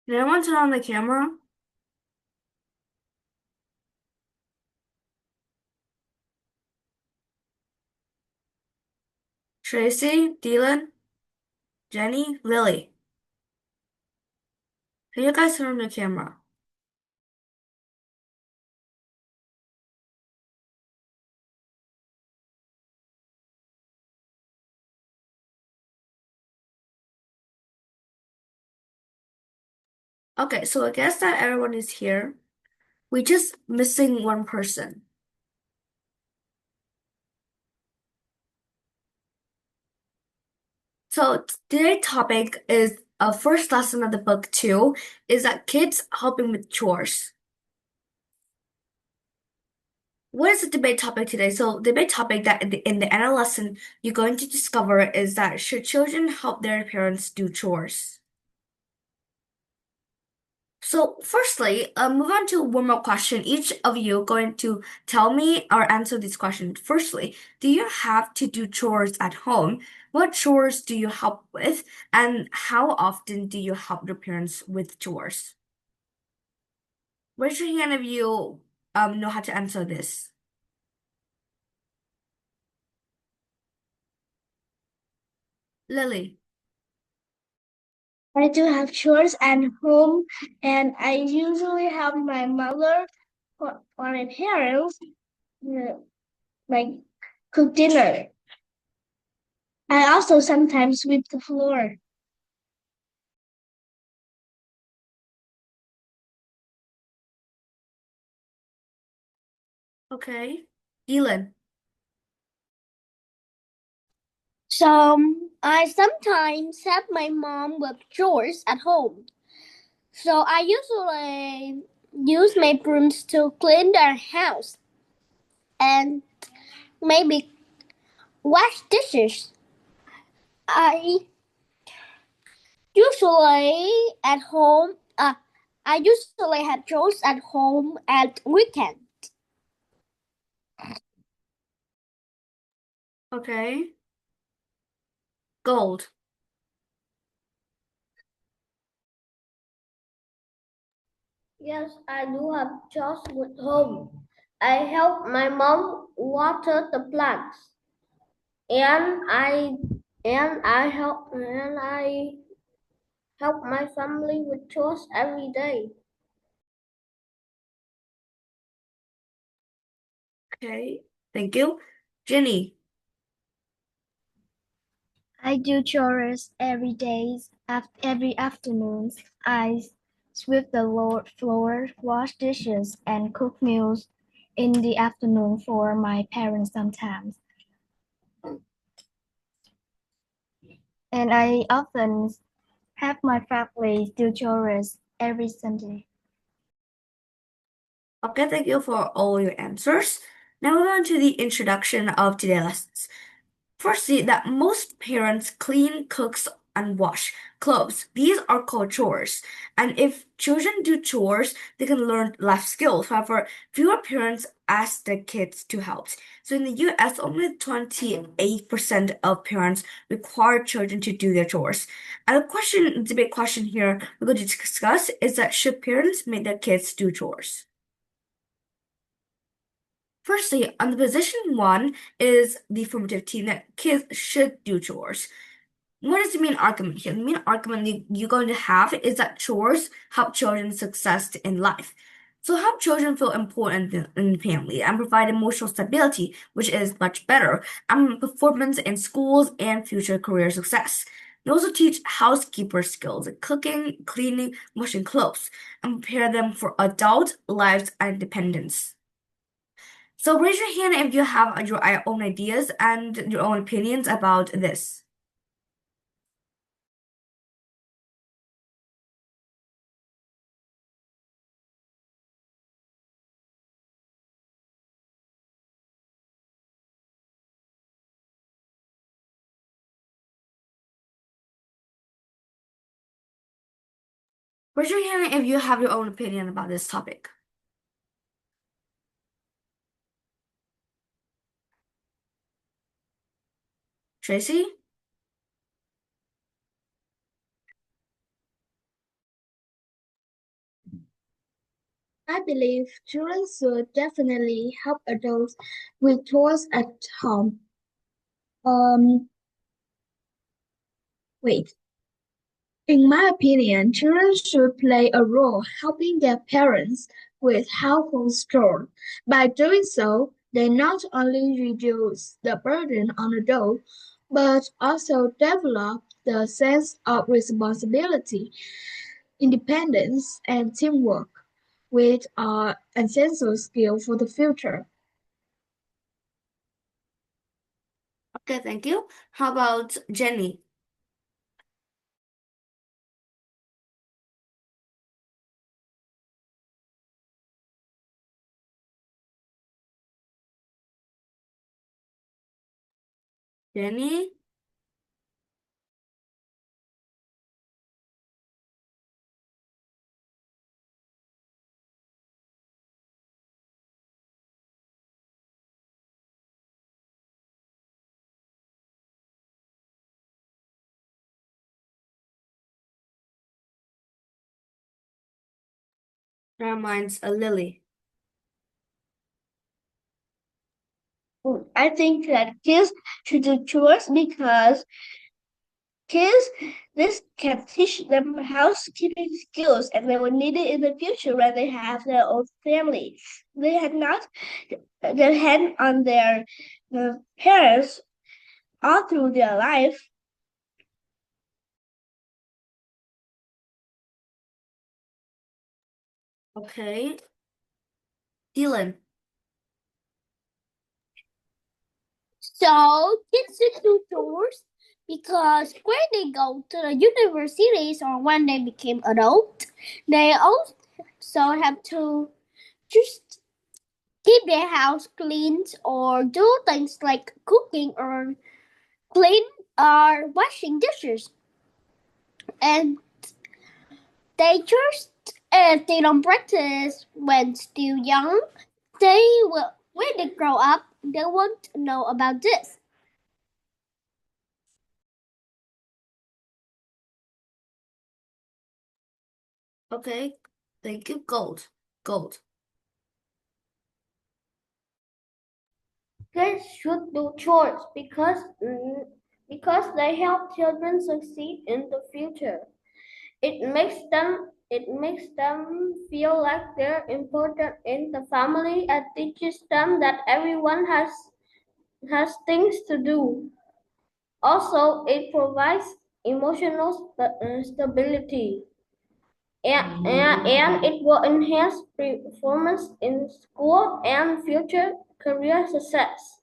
Did anyone turn on the camera? Tracy, Dylan, Jenny, Lily. Can you guys turn on the camera? Okay, so I guess that everyone is here. We're just missing one person. So today's topic is a first lesson of the book two is that kids helping with chores. What is the debate topic today? So debate topic that in the end of the lesson you're going to discover is that should children help their parents do chores? So firstly, move on to one more question. Each of you going to tell me or answer this question. Firstly, do you have to do chores at home? What chores do you help with? And how often do you help your parents with chores? Raise your hand if you know how to answer this. Lily. I do have chores at home, and I usually help my mother or my parents uh, like cook dinner. I also sometimes sweep the floor. Okay. Dylan. So I sometimes help my mom with chores at home. So I usually use my brooms to clean their house and maybe wash dishes. I usually at home. I usually have chores at home at weekend. Okay. Gold. Yes, I do have chores at home. I help my mom water the plants, and I help my family with chores every day. Okay. Thank you. Jenny. I do chores every day. Every afternoon, I sweep the floor, wash dishes, and cook meals in the afternoon for my parents sometimes. And I often have my family do chores every Sunday. Okay, thank you for all your answers. Now we're on to the introduction of today's lessons. Firstly, that most parents clean, cooks, and wash clothes. These are called chores. And if children do chores, they can learn life skills. However, fewer parents ask their kids to help. So in the US, only 28% of parents require children to do their chores. And debate question here we're going to discuss is that should parents make their kids do chores? Firstly, on the position one is the affirmative team that kids should do chores. What is the main argument here? The main argument you're going to have is that chores help children success in life. So help children feel important in the family and provide emotional stability, which is much better, and performance in schools and future career success. They also teach housekeeper skills like cooking, cleaning, washing clothes, and prepare them for adult lives and independence. So raise your hand if you have your own ideas and your own opinions about this. Raise your hand if you have your own opinion about this topic. Tracy? I believe children should definitely help adults with chores at home. Um, wait. In my opinion, children should play a role helping their parents with household chores. By doing so, they not only reduce the burden on adults, but also develop the sense of responsibility, independence, and teamwork, which are essential skills for the future. Okay, thank you. How about Jenny? Jenny? Never mind, Lily. I think that kids should do chores because kids, this can teach them housekeeping skills and they will need it in the future when they have their own family. They have not depend on their parents all through their life. Okay. Dylan. So kids should do chores because when they go to the universities or when they become adult, they also have to just keep their house clean or do things like cooking or clean or washing dishes. And they just if they don't practice when still young, they will when they grow up they won't know about this. Okay, thank you. Gold. Gold. Kids should do chores because they help children succeed in the future. It makes them feel like they're important in the family and teaches them that everyone has things to do. Also, it provides emotional stability and it will enhance performance in school and future career success.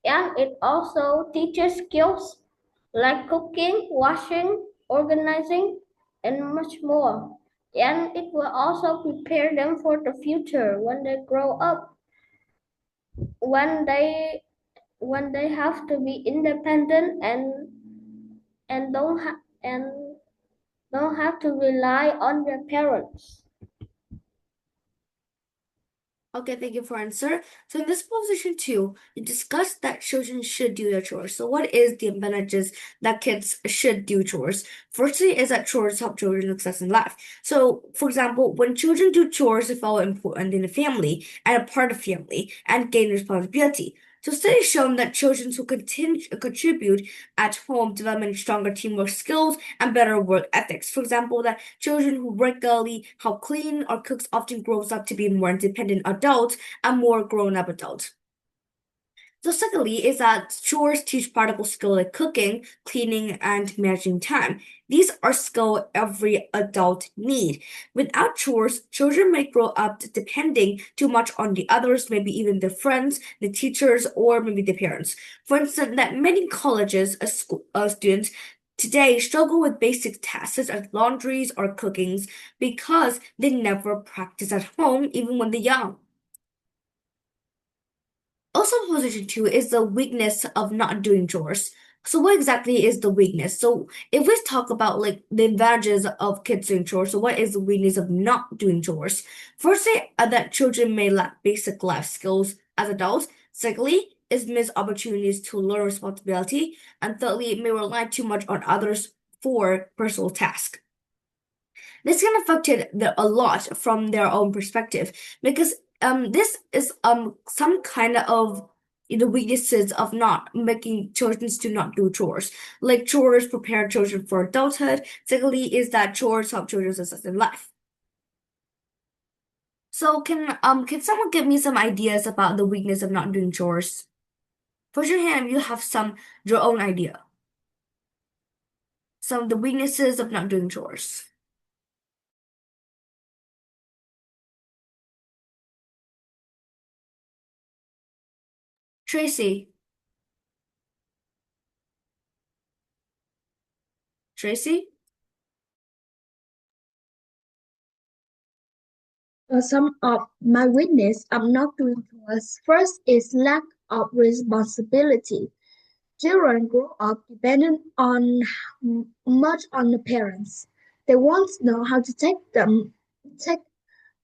And it also teaches skills like cooking, washing, organizing, and much more. And it will also prepare them for the future when they grow up, when they when they have to be independent and don't have to rely on their parents. Okay, thank you for answer. So in this position two, you discussed that children should do their chores. So what is the advantages that kids should do chores? Firstly, is that chores help children success in life. So, for example, when children do chores, they feel important in the family and a part of family and gain responsibility. So studies shown that children who continue contribute at home develop stronger teamwork skills and better work ethics. For example, that children who regularly help clean or cooks often grows up to be more independent adults and more grown-up adults. So secondly is that chores teach practical skill like cooking, cleaning, and managing time. These are skills every adult need. Without chores, children may grow up depending too much on the others, maybe even their friends, the teachers, or maybe the parents. For instance, that many colleges students today struggle with basic tasks such as laundries or cookings because they never practice at home even when they're young. Also, position two is the weakness of not doing chores. So, what exactly is the weakness? So, if we talk about like the advantages of kids doing chores, so what is the weakness of not doing chores? Firstly, that children may lack basic life skills as adults. Secondly, is miss opportunities to learn responsibility. And thirdly, it may rely too much on others for personal tasks. This can affect a lot from their own perspective because this is some kind of the weaknesses of not making children to not do chores. Like chores prepare children for adulthood. Secondly, is that chores help children success in life. So can someone give me some ideas about the weakness of not doing chores? Put your hand if you have your own idea. Some of the weaknesses of not doing chores. Tracy. Tracy? Some of my weakness of not doing chores. First is lack of responsibility. Children grow up dependent on much on the parents. They won't know how to take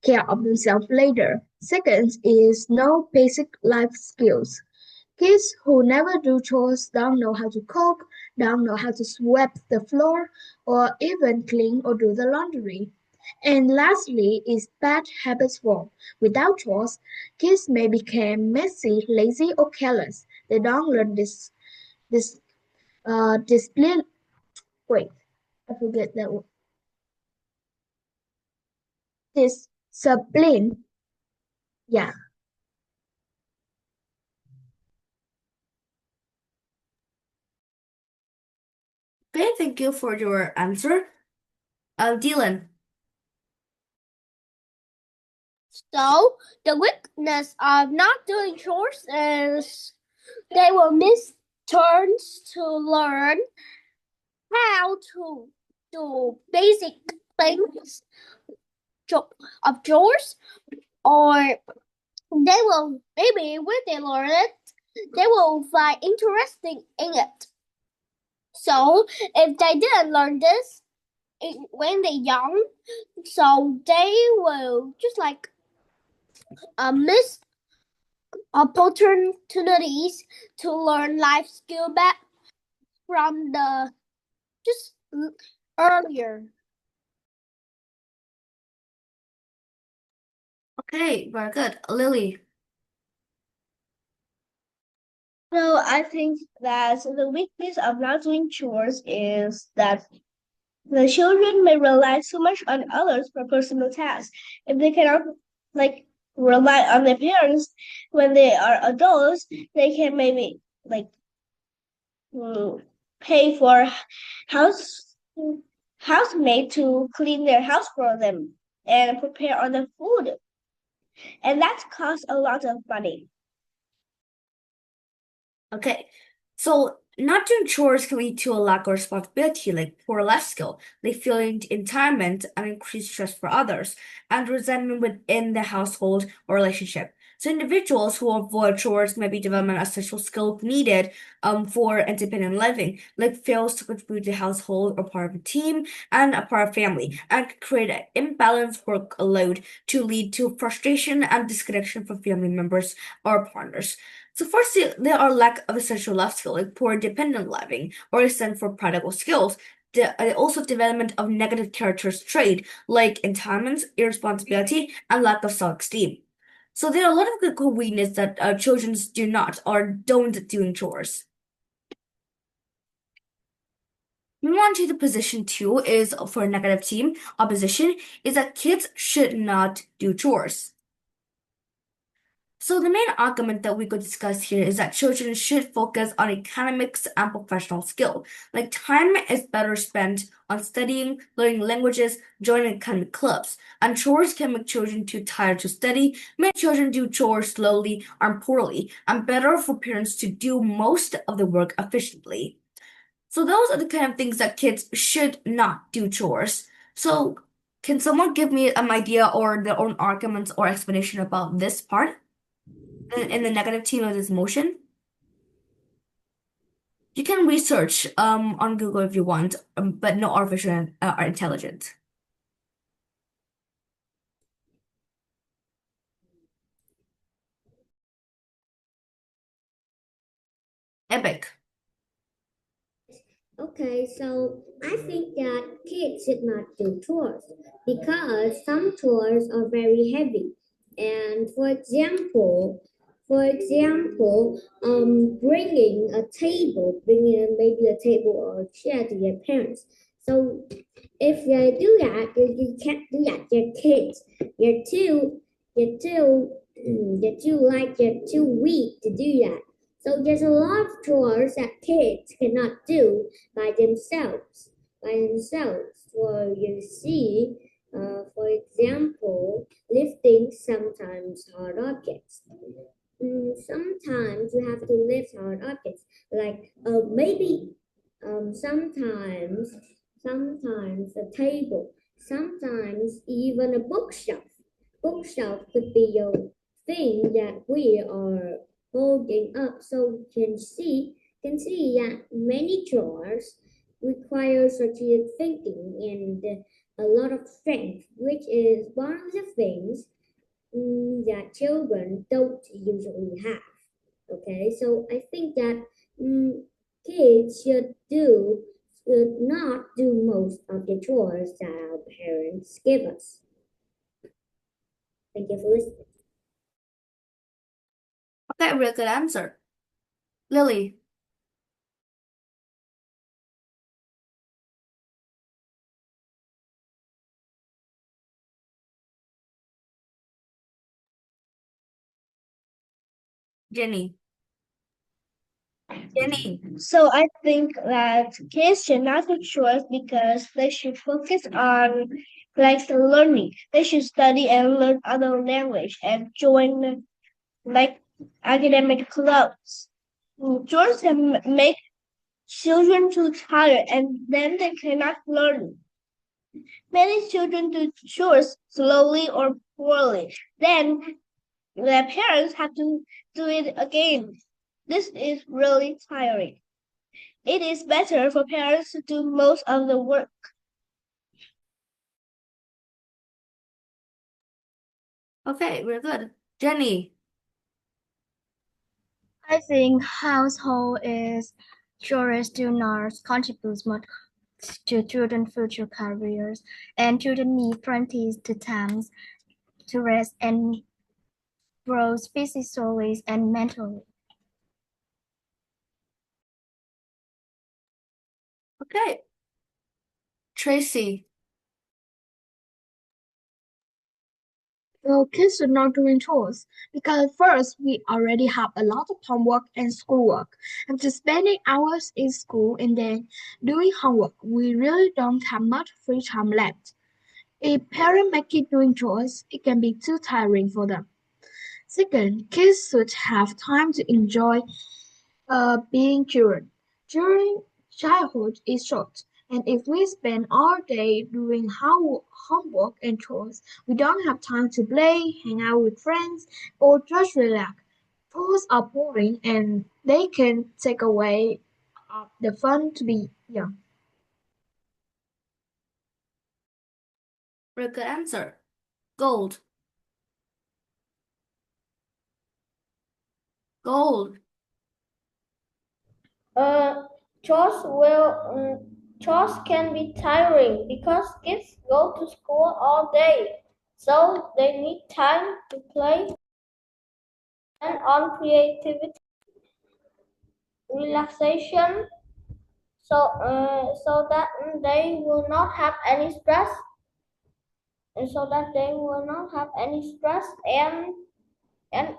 care of themselves later. Second is no basic life skills. Kids who never do chores don't know how to cook, don't know how to sweep the floor, or even clean or do the laundry. And lastly is bad habits form. Without chores, kids may become messy, lazy, or careless. They don't learn this discipline. Wait, I forget that word. Discipline. Yeah. Okay, thank you for your answer. Dylan. So the weakness of not doing chores is they will miss turns to learn how to do basic things of chores, or they will maybe when they learn it, they will find interesting in it. So if they didn't learn this when they're young, so they will just like miss opportunities to learn life skill back from the just earlier. Okay, very good. Lily. So I think that the weakness of not doing chores is that the children may rely too much on others for personal tasks. If they cannot like rely on their parents when they are adults, they can maybe mm, pay for house housemaid to clean their house for them and prepare all the food, and that costs a lot of money. Okay. So not doing chores can lead to a lack of responsibility, like poor life skill, like feeling entitlement and increased stress for others, and resentment within the household or relationship. So individuals who avoid chores may be developing essential skill needed for independent living, like fails to contribute to household or part of a team and a part of family, and could create an imbalanced workload to lead to frustration and disconnection from family members or partners. So firstly, there are lack of essential life skills like poor dependent living or a sense for practical skills. Also development of negative characters trait like entitlements, irresponsibility, and lack of self-esteem. So there are a lot of good weakness that children do not or don't doing chores. Moving on to the position two is for a negative team. Opposition is that kids should not do chores. So the main argument that we could discuss here is that children should focus on academics and professional skill. Like time is better spent on studying, learning languages, joining academic clubs. And chores can make children too tired to study, make children do chores slowly and poorly, and better for parents to do most of the work efficiently. So those are the kind of things that kids should not do chores. So can someone give me an idea or their own arguments or explanation about this part? In the negative team of this motion. You can research on Google if you want, but no artificial intelligence. Epic. Okay, so I think that kids kids should not do chores because some chores are very heavy. And bringing maybe a table or a chair to your parents. So if you do that, you can't do that to your kids. You're too weak to do that. So there's a lot of chores that kids cannot do by themselves. For you see, for example, lifting sometimes hard objects. Sometimes you have to lift hard objects, like maybe sometimes a table, sometimes even a bookshelf. Bookshelf could be a thing that we are holding up, so you can see that many drawers require strategic thinking and a lot of strength, which is one of the things that children don't usually have. Okay, so I think that kids should not do most of the chores that our parents give us. Thank you for listening. Okay, real good answer. Lily, Jenny. Jenny. So I think that kids should not do chores because they should focus on like the learning. They should study and learn other language and join like academic clubs. Chores can make children too tired and then they cannot learn. Many children do chores slowly or poorly. Then their parents have to do it again. This is really tiring. It is better for parents to do most of the work. Okay, real good. Jenny. I think household is chores do not contribute much to children's future careers, and children need plenty of time to rest and grow physically and mentally. Okay. Tracy. Well, kids are not doing chores because first we already have a lot of homework and schoolwork. After spending hours in school and then doing homework, we really don't have much free time left. If parents make it doing chores, it can be too tiring for them. Second, kids should have time to enjoy being children. During childhood is short, and if we spend all day doing homework and chores, we don't have time to play, hang out with friends, or just relax. Chores are boring and they can take away the fun to be young. Real good answer. Gold. Gold. Uh, chores chores can be tiring because kids go to school all day, so they need time to play and on creativity, relaxation, so that they will not have any stress, and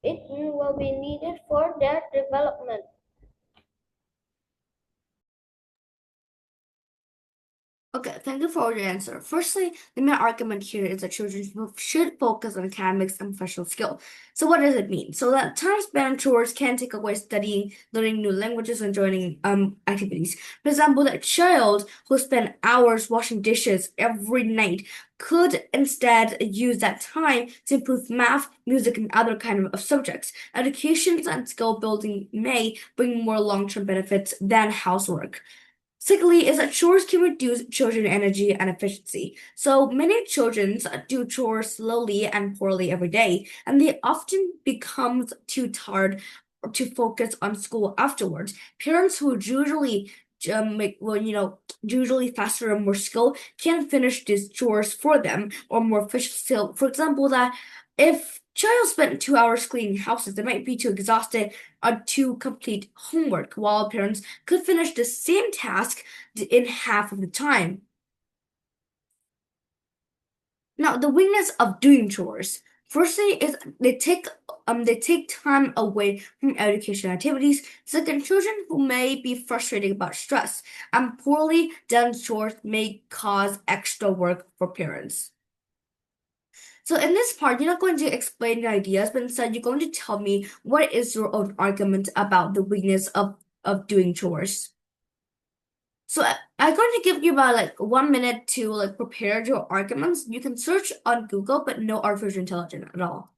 it will be needed for their development. Okay, thank you for your answer. Firstly, the main argument here is that children should focus on academics and professional skill. So what does it mean? So that time spent on chores can take away studying, learning new languages, and joining activities. For example, that child who spent hours washing dishes every night could instead use that time to improve math, music, and other kind of subjects. Education and skill building may bring more long-term benefits than housework. Secondly, is that chores can reduce children energy and efficiency. So many children do chores slowly and poorly every day, and they often become too tired to focus on school afterwards. Parents who usually usually faster and more skilled, can finish these chores for them, or more efficient still. For example, that if child spent 2 hours cleaning houses, they might be too exhausted to complete homework, while parents could finish the same task in half of the time. Now, the weakness of doing chores. Firstly, is they take time away from education activities. Second, children who may be frustrated about stress and poorly done chores may cause extra work for parents. So in this part, you're not going to explain your ideas, but instead you're going to tell me what is your own argument about the weakness of doing chores. So I'm going to give you about like 1 minute to like prepare your arguments. You can search on Google, but no artificial intelligence at all.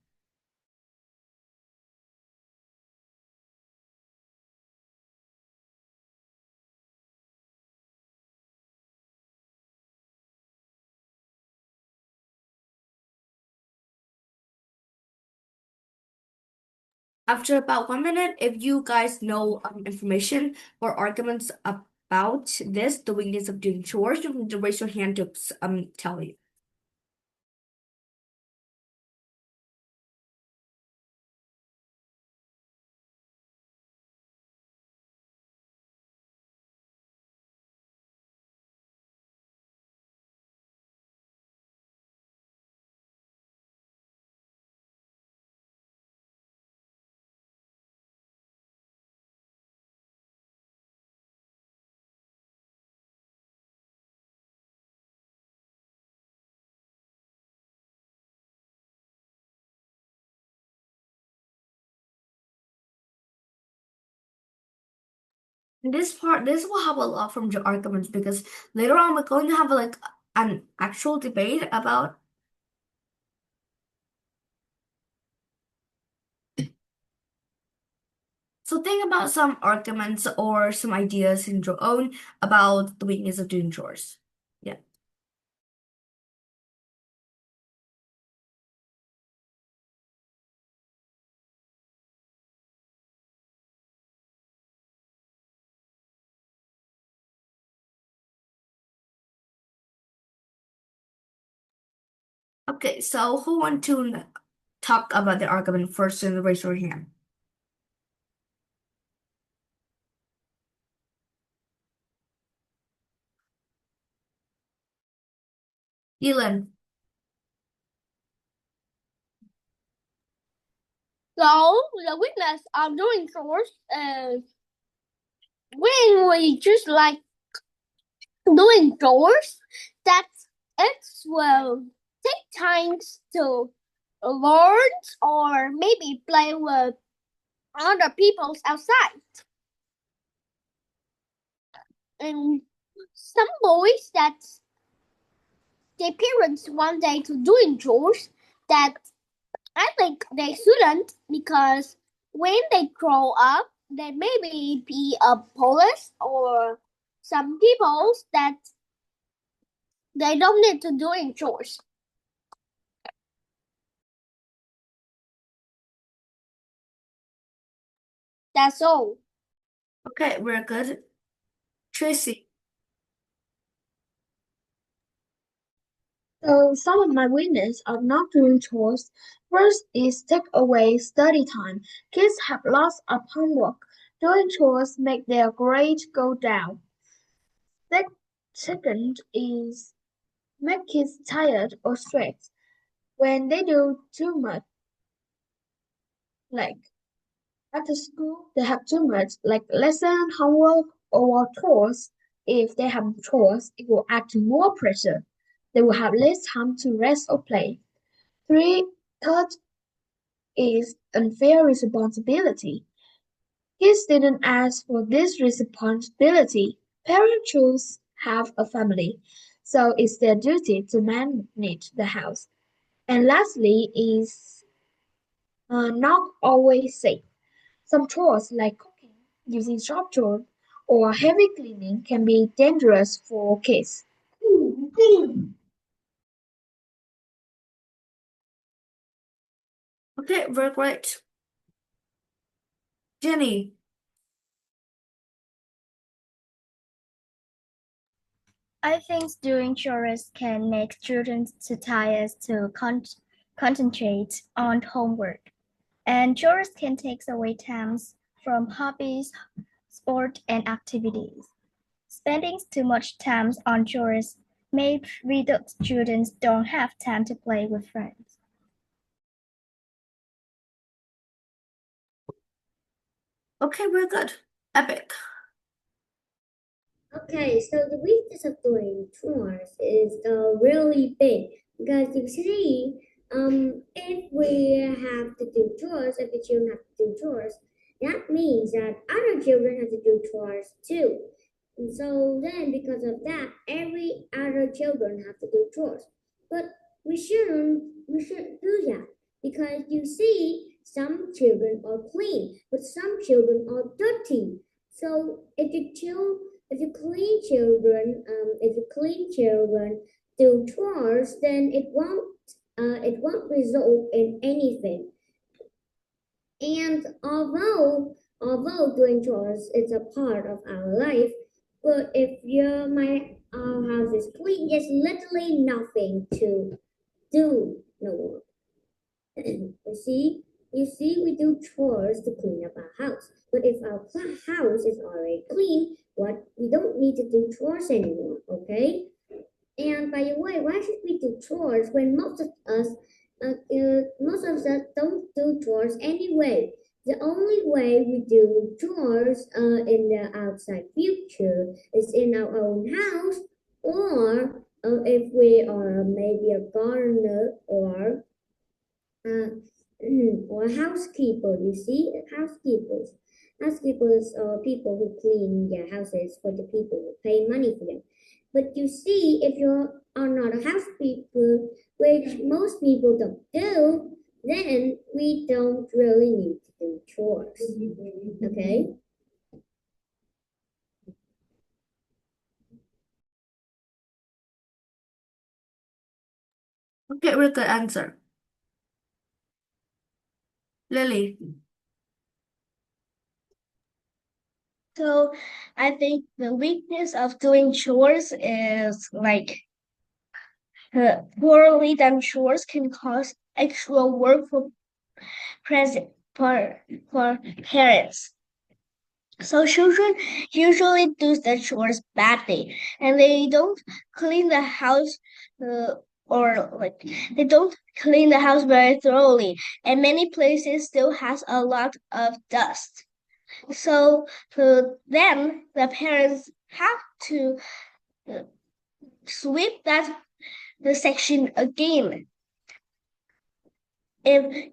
After about 1 minute, if you guys know information or arguments about this, the weakness of doing chores, you can raise your hand to tell you. This will help a lot from your arguments because later on we're going to have like an actual debate about. So think about some arguments or some ideas in your own about the weakness of doing chores. Yeah. Okay, so who want to talk about the argument first and raise your hand? Dylan. So the weakness of doing chores is when we just like doing chores, that it will take time to learn or maybe play with other people's outside. And some boys that their parents want they to doing chores that I think they shouldn't because when they grow up, they maybe be a police or some people that they don't need to doing chores. That's all. Okay, we're good. Tracy. So some of my weakness of not doing chores. First is take away study time. Kids have lots of homework. Doing chores make their grade go down. Second is make kids tired or stressed when they do too much. Like after school, they have too much like lesson, homework, or chores. If they have chores, it will add to more pressure. They will have less time to rest or play. Third is unfair responsibility. Kids didn't ask for this responsibility. Parents choose have a family, so it's their duty to manage the house. And lastly is not always safe. Some chores like cooking, using sharp tools, or heavy cleaning can be dangerous for kids. Okay, very great. Jenny. I think doing chores can make children too tired to concentrate on homework. And chores can take away times from hobbies, sport, and activities. Spending too much time on chores may result children don't have time to play with friends. Okay, we're good. Epic. Okay, so the weakness of doing chores is really big because you see, if we have to do chores, if the children have to do chores, that means that other children have to do chores too. And so then, because of that, every other children have to do chores. But we shouldn't do that because you see, some children are clean, but some children are dirty. So if you clean children do chores, then it won't result in anything. And although doing chores is a part of our life, but if our house is clean, there's literally nothing to do no more. You see, we do chores to clean up our house. But if our house is already clean, we don't need to do chores anymore, okay? And by the way, why should we do chores when most of us don't do chores anyway? The only way we do chores in the outside future is in our own house, or if we are maybe a gardener uh, or housekeeper. You see, housekeepers are people who clean their houses for the people who pay money for them. But you see, if you are not a housekeeper, which most people don't do, then we don't really need to do chores. Okay. Okay, we're good answer. Lily. So I think the weakness of doing chores is like poorly done chores can cause extra work present for parents. So children usually do the chores badly, and they don't clean the house, or like they don't clean the house very thoroughly, and many places still has a lot of dust. So then the parents have to uh, sweep the section again. If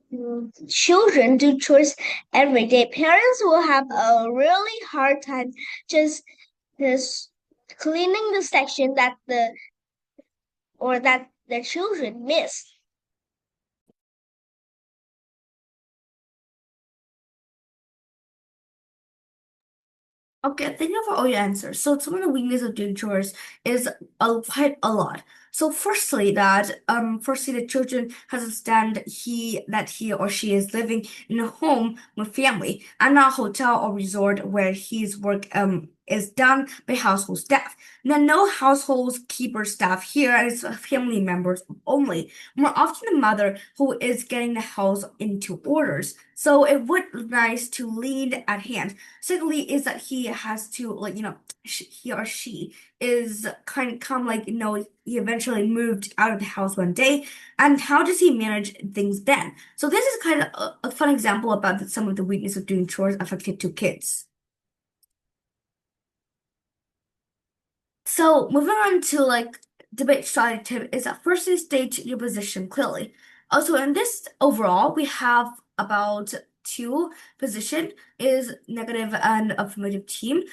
children do chores every day, parents will have a really hard time just cleaning the section that the children miss. Okay, thank you for all your answers. So some of the weakness of doing chores is quite a lot. So firstly the children has to understand he or she is living in a home with family and not a hotel or resort where his work is done by household staff. Then no household keeper staff here and it's family members only. More often the mother who is getting the house into orders. So it would be nice to lead at hand. Secondly, is that he has to he or she is come he eventually moved out of the house one day, and how does he manage things then? So this is kind of a fun example about some of the weakness of doing chores affected to kids. So moving on to debate strategy tip is that firstly state your position clearly. Also in this overall we have about two position is negative and affirmative team.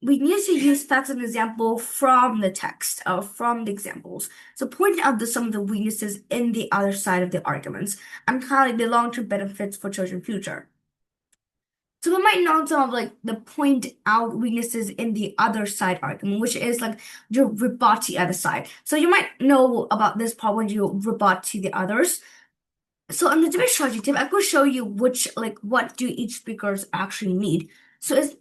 We need to use facts and example from the text or from the examples. So pointing out some of the weaknesses in the other side of the arguments and highlight the long-term benefits for children's future. So we might know some of the point out weaknesses in the other side argument, which is you rebut the other side. So you might know about this part when you rebut to the others. So in the debate strategy tip, I could show you what do each speakers actually need. So it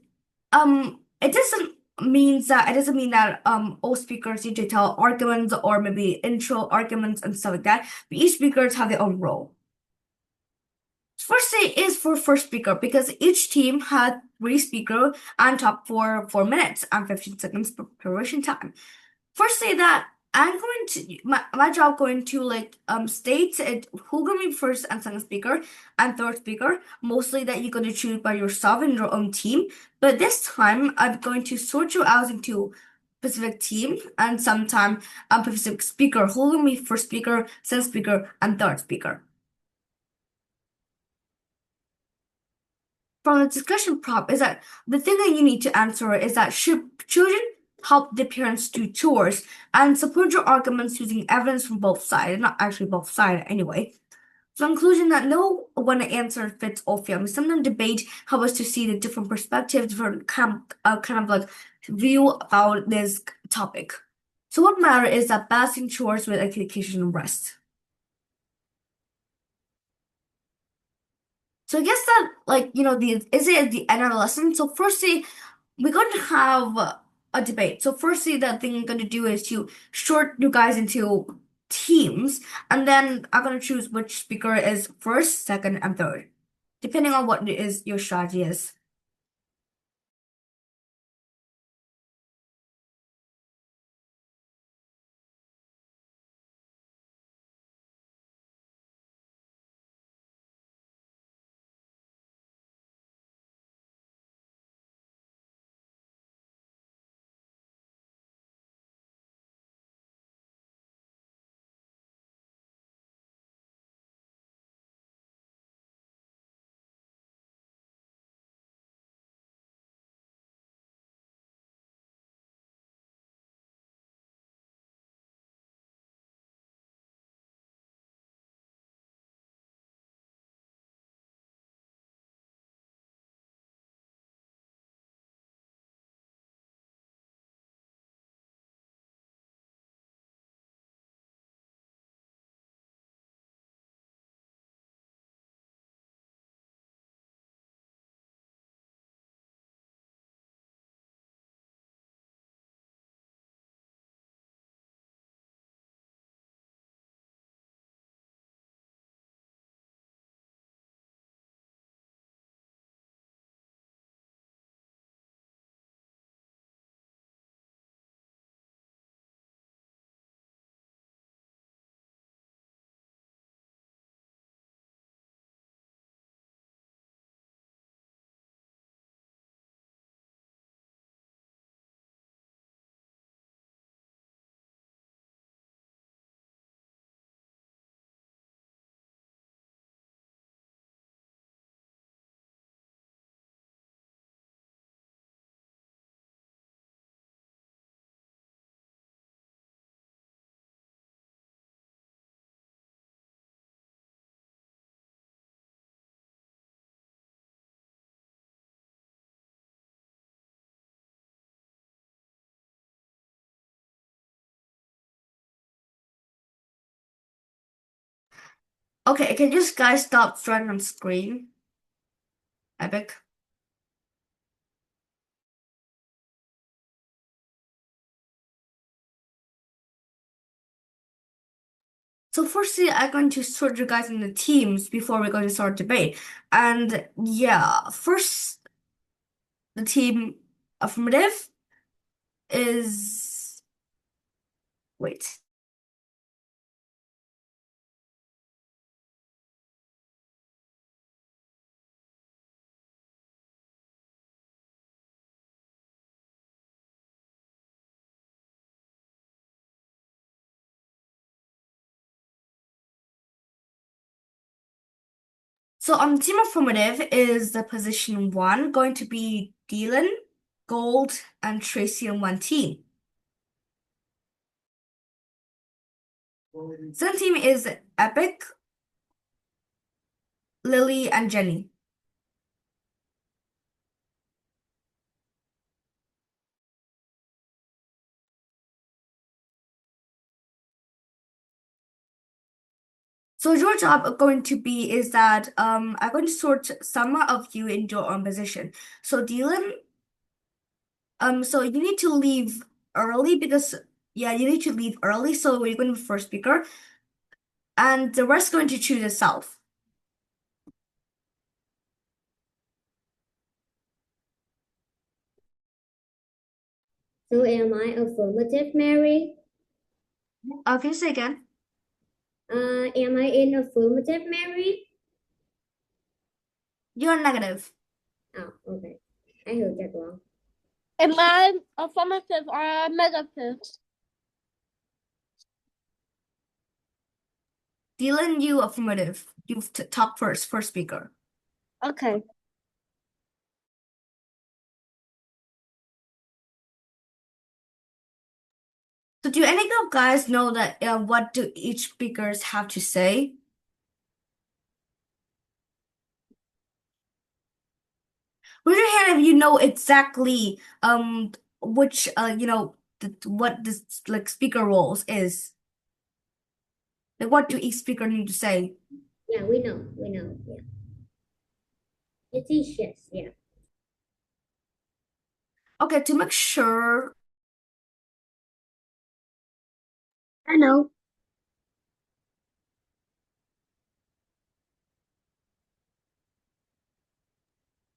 doesn't means that it doesn't mean that all speakers need to tell arguments or maybe intro arguments and stuff like that. But each speakers have their own role. First say is for first speaker because each team had three speakers and talk for 4 minutes and 15 seconds preparation time. First say that I'm going to my job going to like state it who gonna be first and second speaker and third speaker. Mostly that you're gonna choose by yourself in your own team. But this time I'm going to sort you out into specific team and sometime specific speaker who gonna be first speaker, second speaker, and third speaker. From the discussion prompt is that the thing that you need to answer is that should children help their parents do chores and support your arguments using evidence from both sides, not actually both sides anyway. So conclusion that no one answer fits all families. Sometimes debate help us to see the different perspectives, different kind of like view about this topic. So what matter is that balancing chores with education and rest. So I guess that like is it at the end of the lesson? So firstly, we're going to have a debate. So firstly, the thing I'm going to do is to short you guys into teams, and then I'm going to choose which speaker is first, second, and third, depending on what is your strategy is. Okay, can you guys stop sharing on screen? Epic. So firstly, I'm going to sort you guys into teams before we're going to start debate. And yeah, first the team affirmative is wait. So on team affirmative is the position one going to be Dylan, Gold, and Tracy on one team. Second team is Epic, Lily, and Jenny. So your job going to be is that I'm going to sort some of you into your own position. So Dylan, So you need to leave early because yeah, you need to leave early. So you're going to be first speaker, and the rest going to choose itself. So am I affirmative, Mary? Can you say again? Am I in affirmative, Mary? You're negative. Oh, okay. I heard that wrong. Am I affirmative or negative? Dylan, you affirmative. You talk first speaker. Okay. So do any of you guys know that what do each speakers have to say? Raise your hand if you know exactly which what this like speaker roles is. Like what do each speaker need to say? Yeah, we know. Yeah. It is yes, yeah. Okay, to make sure. I know.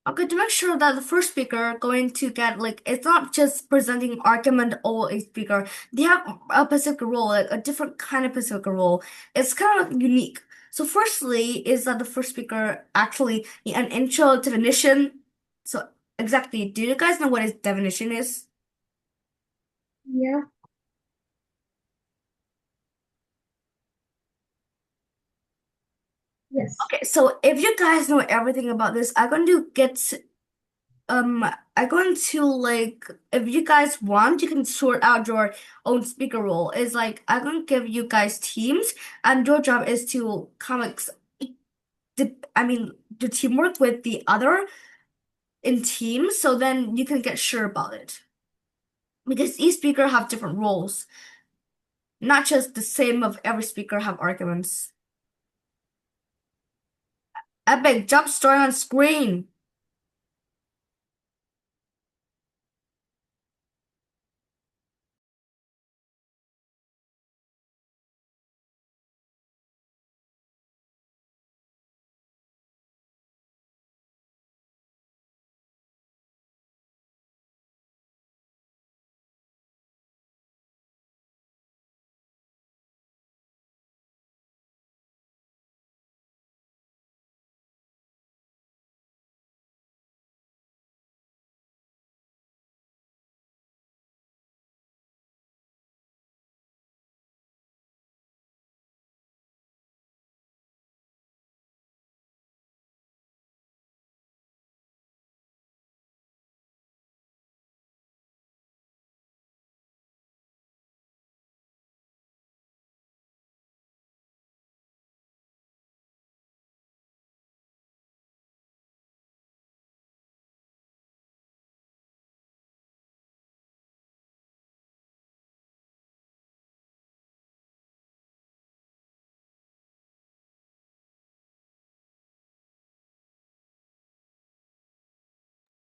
Okay, to make sure that the first speaker going to get like it's not just presenting argument or a speaker. They have a specific role, like a different kind of specific role. It's kind of unique. So firstly is that the first speaker actually an intro definition. So exactly, do you guys know what his definition is? Yeah. Yes. Okay, so if you guys know everything about this, I'm going to like if you guys want, you can sort out your own speaker role. It's like I'm gonna give you guys teams, and your job is to I mean, do teamwork with the other in teams, so then you can get sure about it. Because each speaker have different roles, not just the same of every speaker have arguments. Epic, jump story on screen.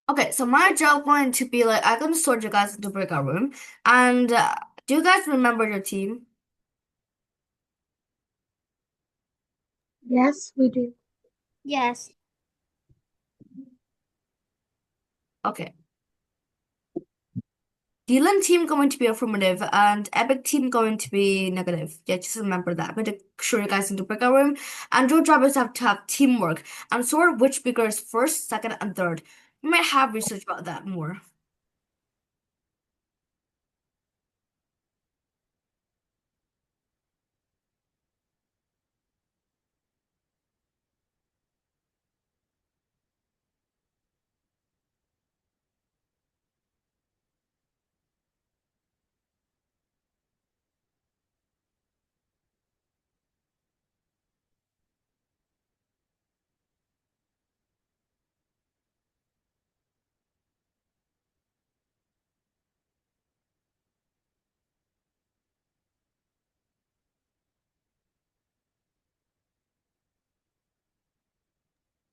Okay, so my job going to be like I'm gonna sort you guys into breakout room, and do you guys remember your team? Yes, we do. Yes. Okay. Dylan team going to be affirmative and Epic team going to be negative. Yeah, just remember that. I'm going to show you guys into breakout room. And your job is to have teamwork and sort which speaker is first, second, and third. You might have research about that more.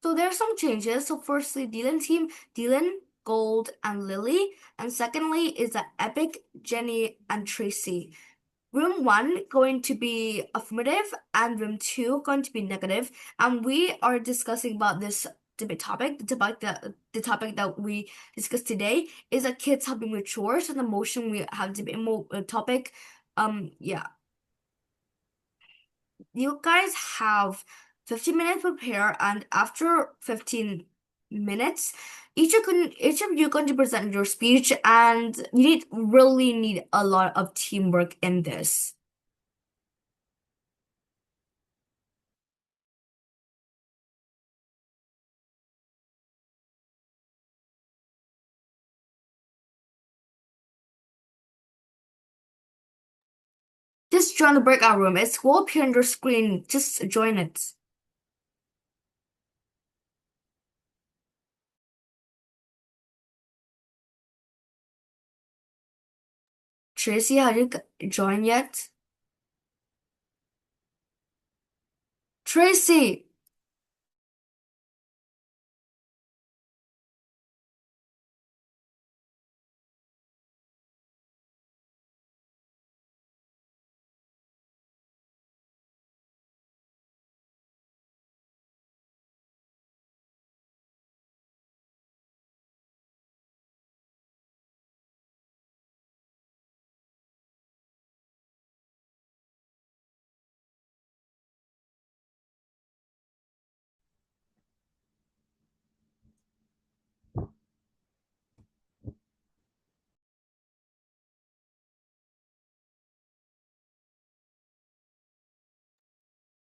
So there are some changes. So firstly, Dylan team, Dylan Gold, and Lily. And secondly is the Epic, Jenny, and Tracy. Room 1 going to be affirmative and room 2 going to be negative. And we are discussing about this debate topic. The topic that we discussed today is that kids helping with chores, and the motion we have debate topic. Yeah. You guys have 15 minutes to prepare, and after 15 minutes, each of you going to present your speech, and you really need a lot of teamwork in this. Just join the breakout room. It will appear on your screen. Just join it. Tracy, have you joined yet? Tracy!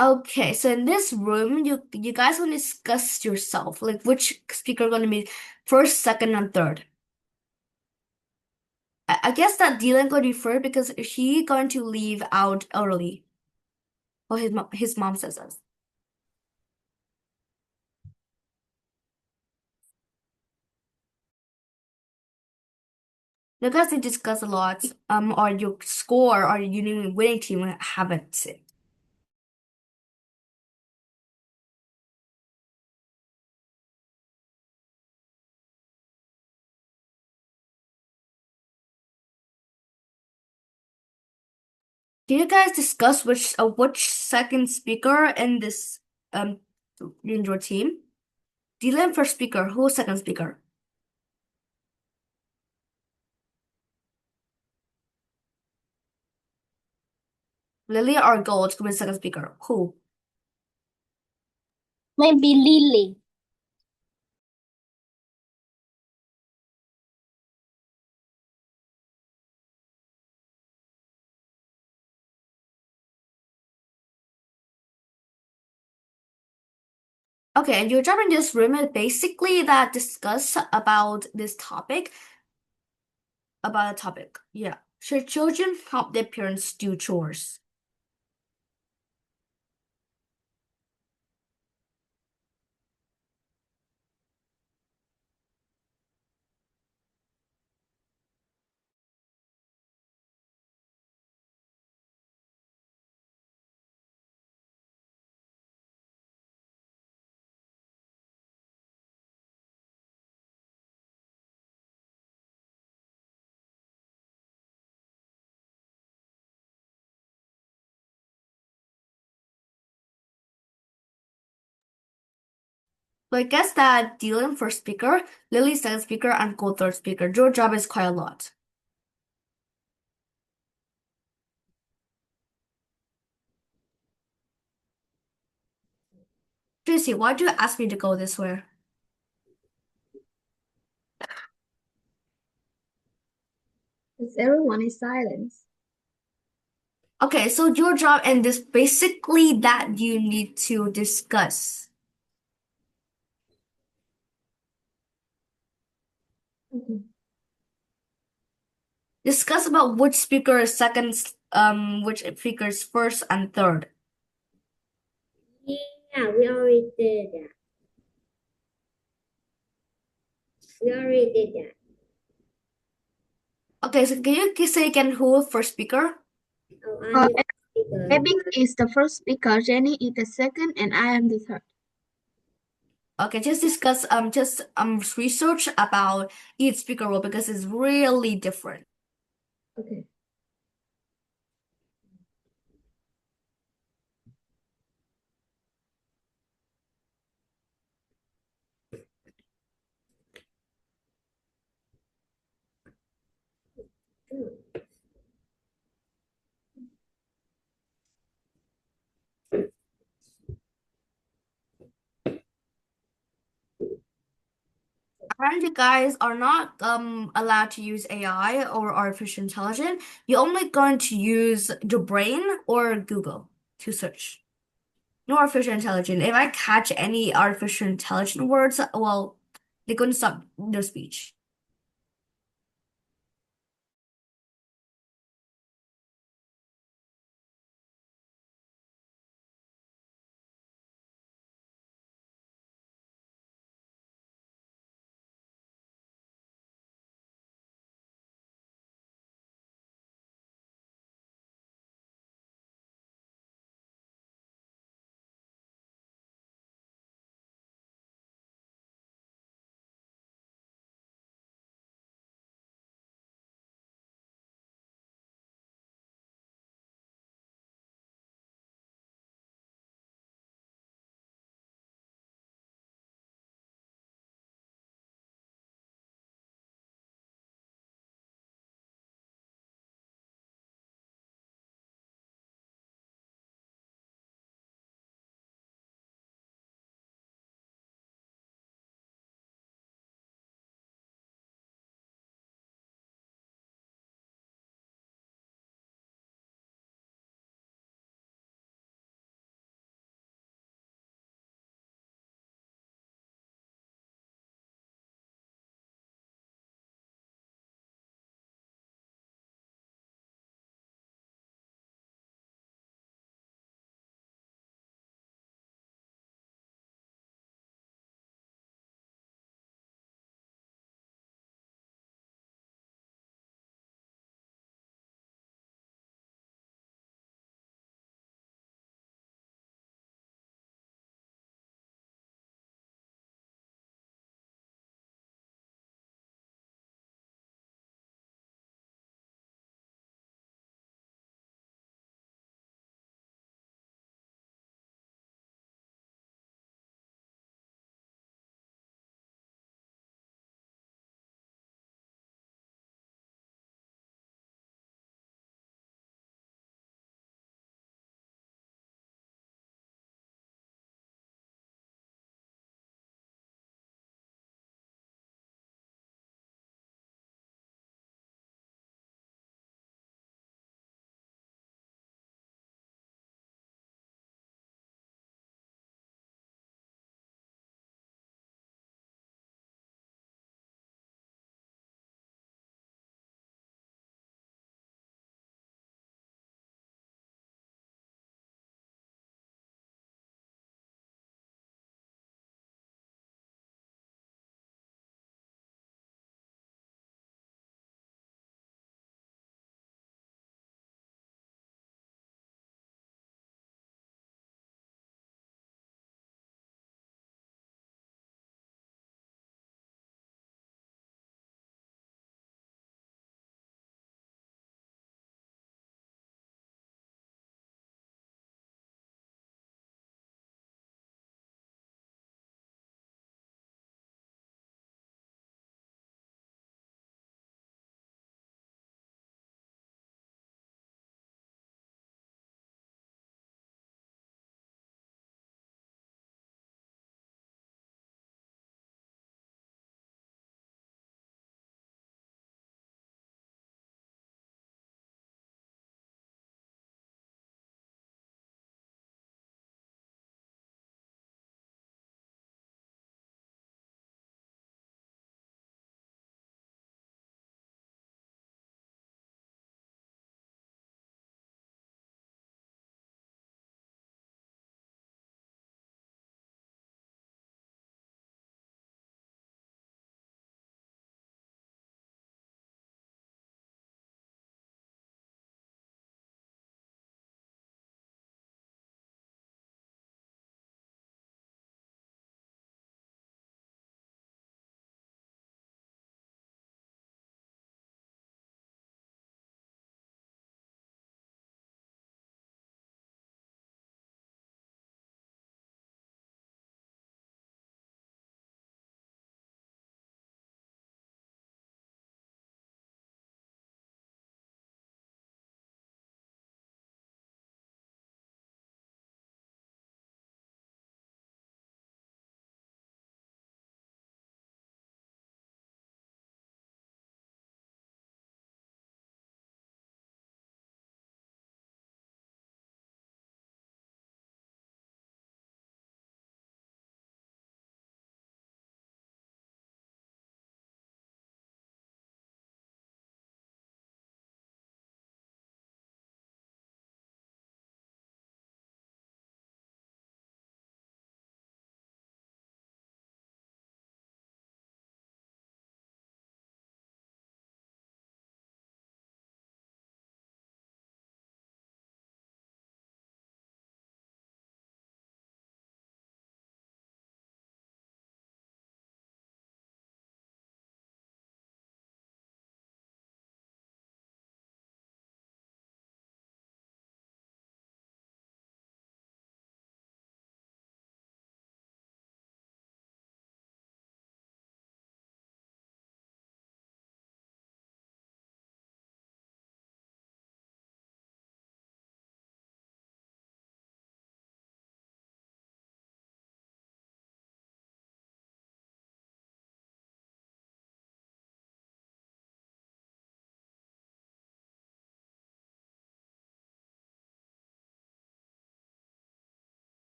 Okay, so in this room, you guys will discuss yourself, like which speaker gonna be first, second, and third. I guess that Dylan gonna be first because he going to leave out early. Well, his mom says that. You guys did discuss a lot. Or your score or your winning team haven't. Can you guys discuss which second speaker in this in your team? Dylan first speaker. Who's second speaker? Lily or Gold to be second speaker? Who? Maybe Lily. Okay, and your job in this room is basically that discuss about this topic. About a topic. Yeah. Should children help their parents do chores? So I guess that Dylan first speaker, Lily second speaker, and Gold third speaker. Your job is quite a lot. Tracy, why do you ask me to go this way? Because everyone is silent. Okay, so your job and this basically that you need to discuss. Discuss about which speaker is second, which speaker is first and third. Yeah, we already did that. We already did that. Okay, so can you say again who first speaker? Oh, I'm the speaker. Epic is the first speaker, Jenny is the second, and I am the third. Okay, just discuss just research about each speaker role because it's really different. Okay. And you guys are not allowed to use AI or artificial intelligence. You're only going to use your brain or Google to search. No artificial intelligence. If I catch any artificial intelligence words, well, they're going to stop their speech.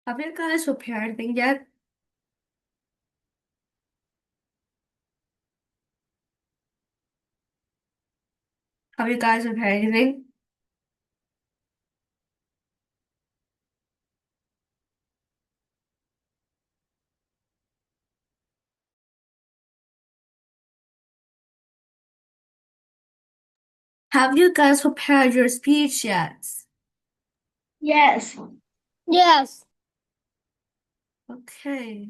Have you guys prepared anything yet? Have you guys prepared anything? Have you guys prepared your speech yet? Yes. Yes. Okay.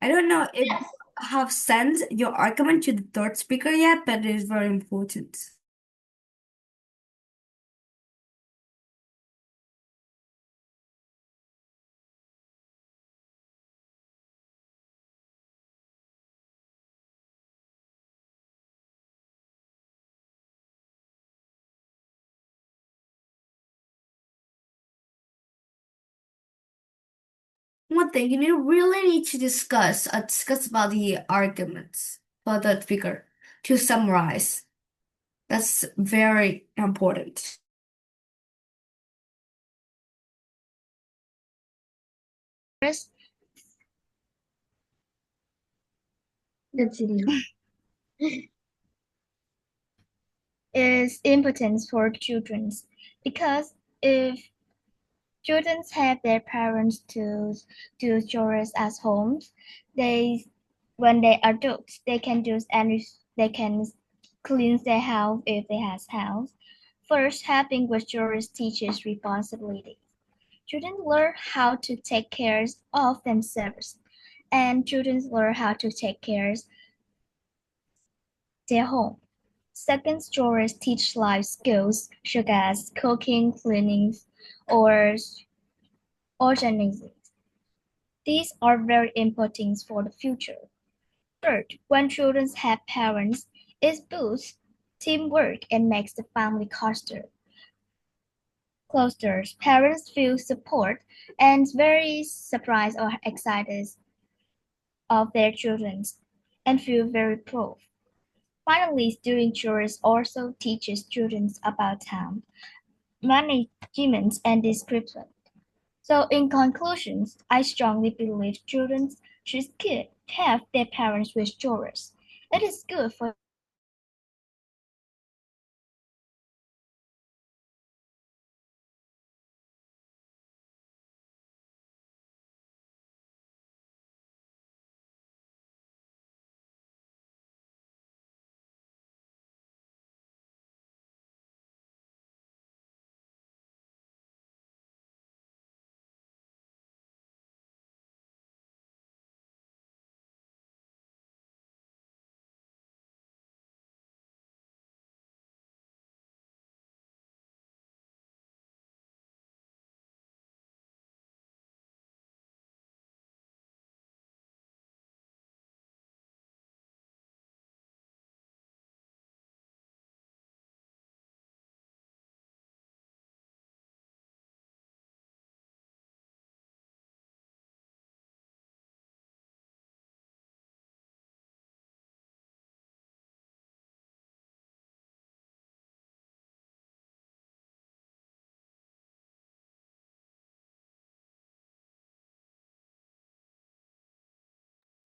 I don't know if you have sent your argument to the third speaker yet, but it is very important. One thing you really need to discuss about the arguments for the speaker to summarize. That's very important. First, let's see. Is important for children because if children have their parents to do chores at home, they when they are adults they can do any they can clean their house if they have house. First, helping with chores teaches responsibility. Children learn how to take care of themselves, and children learn how to take care of their home. Second, chores teach life skills such as cooking, cleaning, or organizing. These are very important for the future. Third, when children have parents, it boosts teamwork and makes the family closer. Parents feel support and very surprised or excited of their children and feel very proud. Finally, doing chores also teaches children about time, management, and discipline. So, in conclusion, I strongly believe children should have their parents with chores. It is good for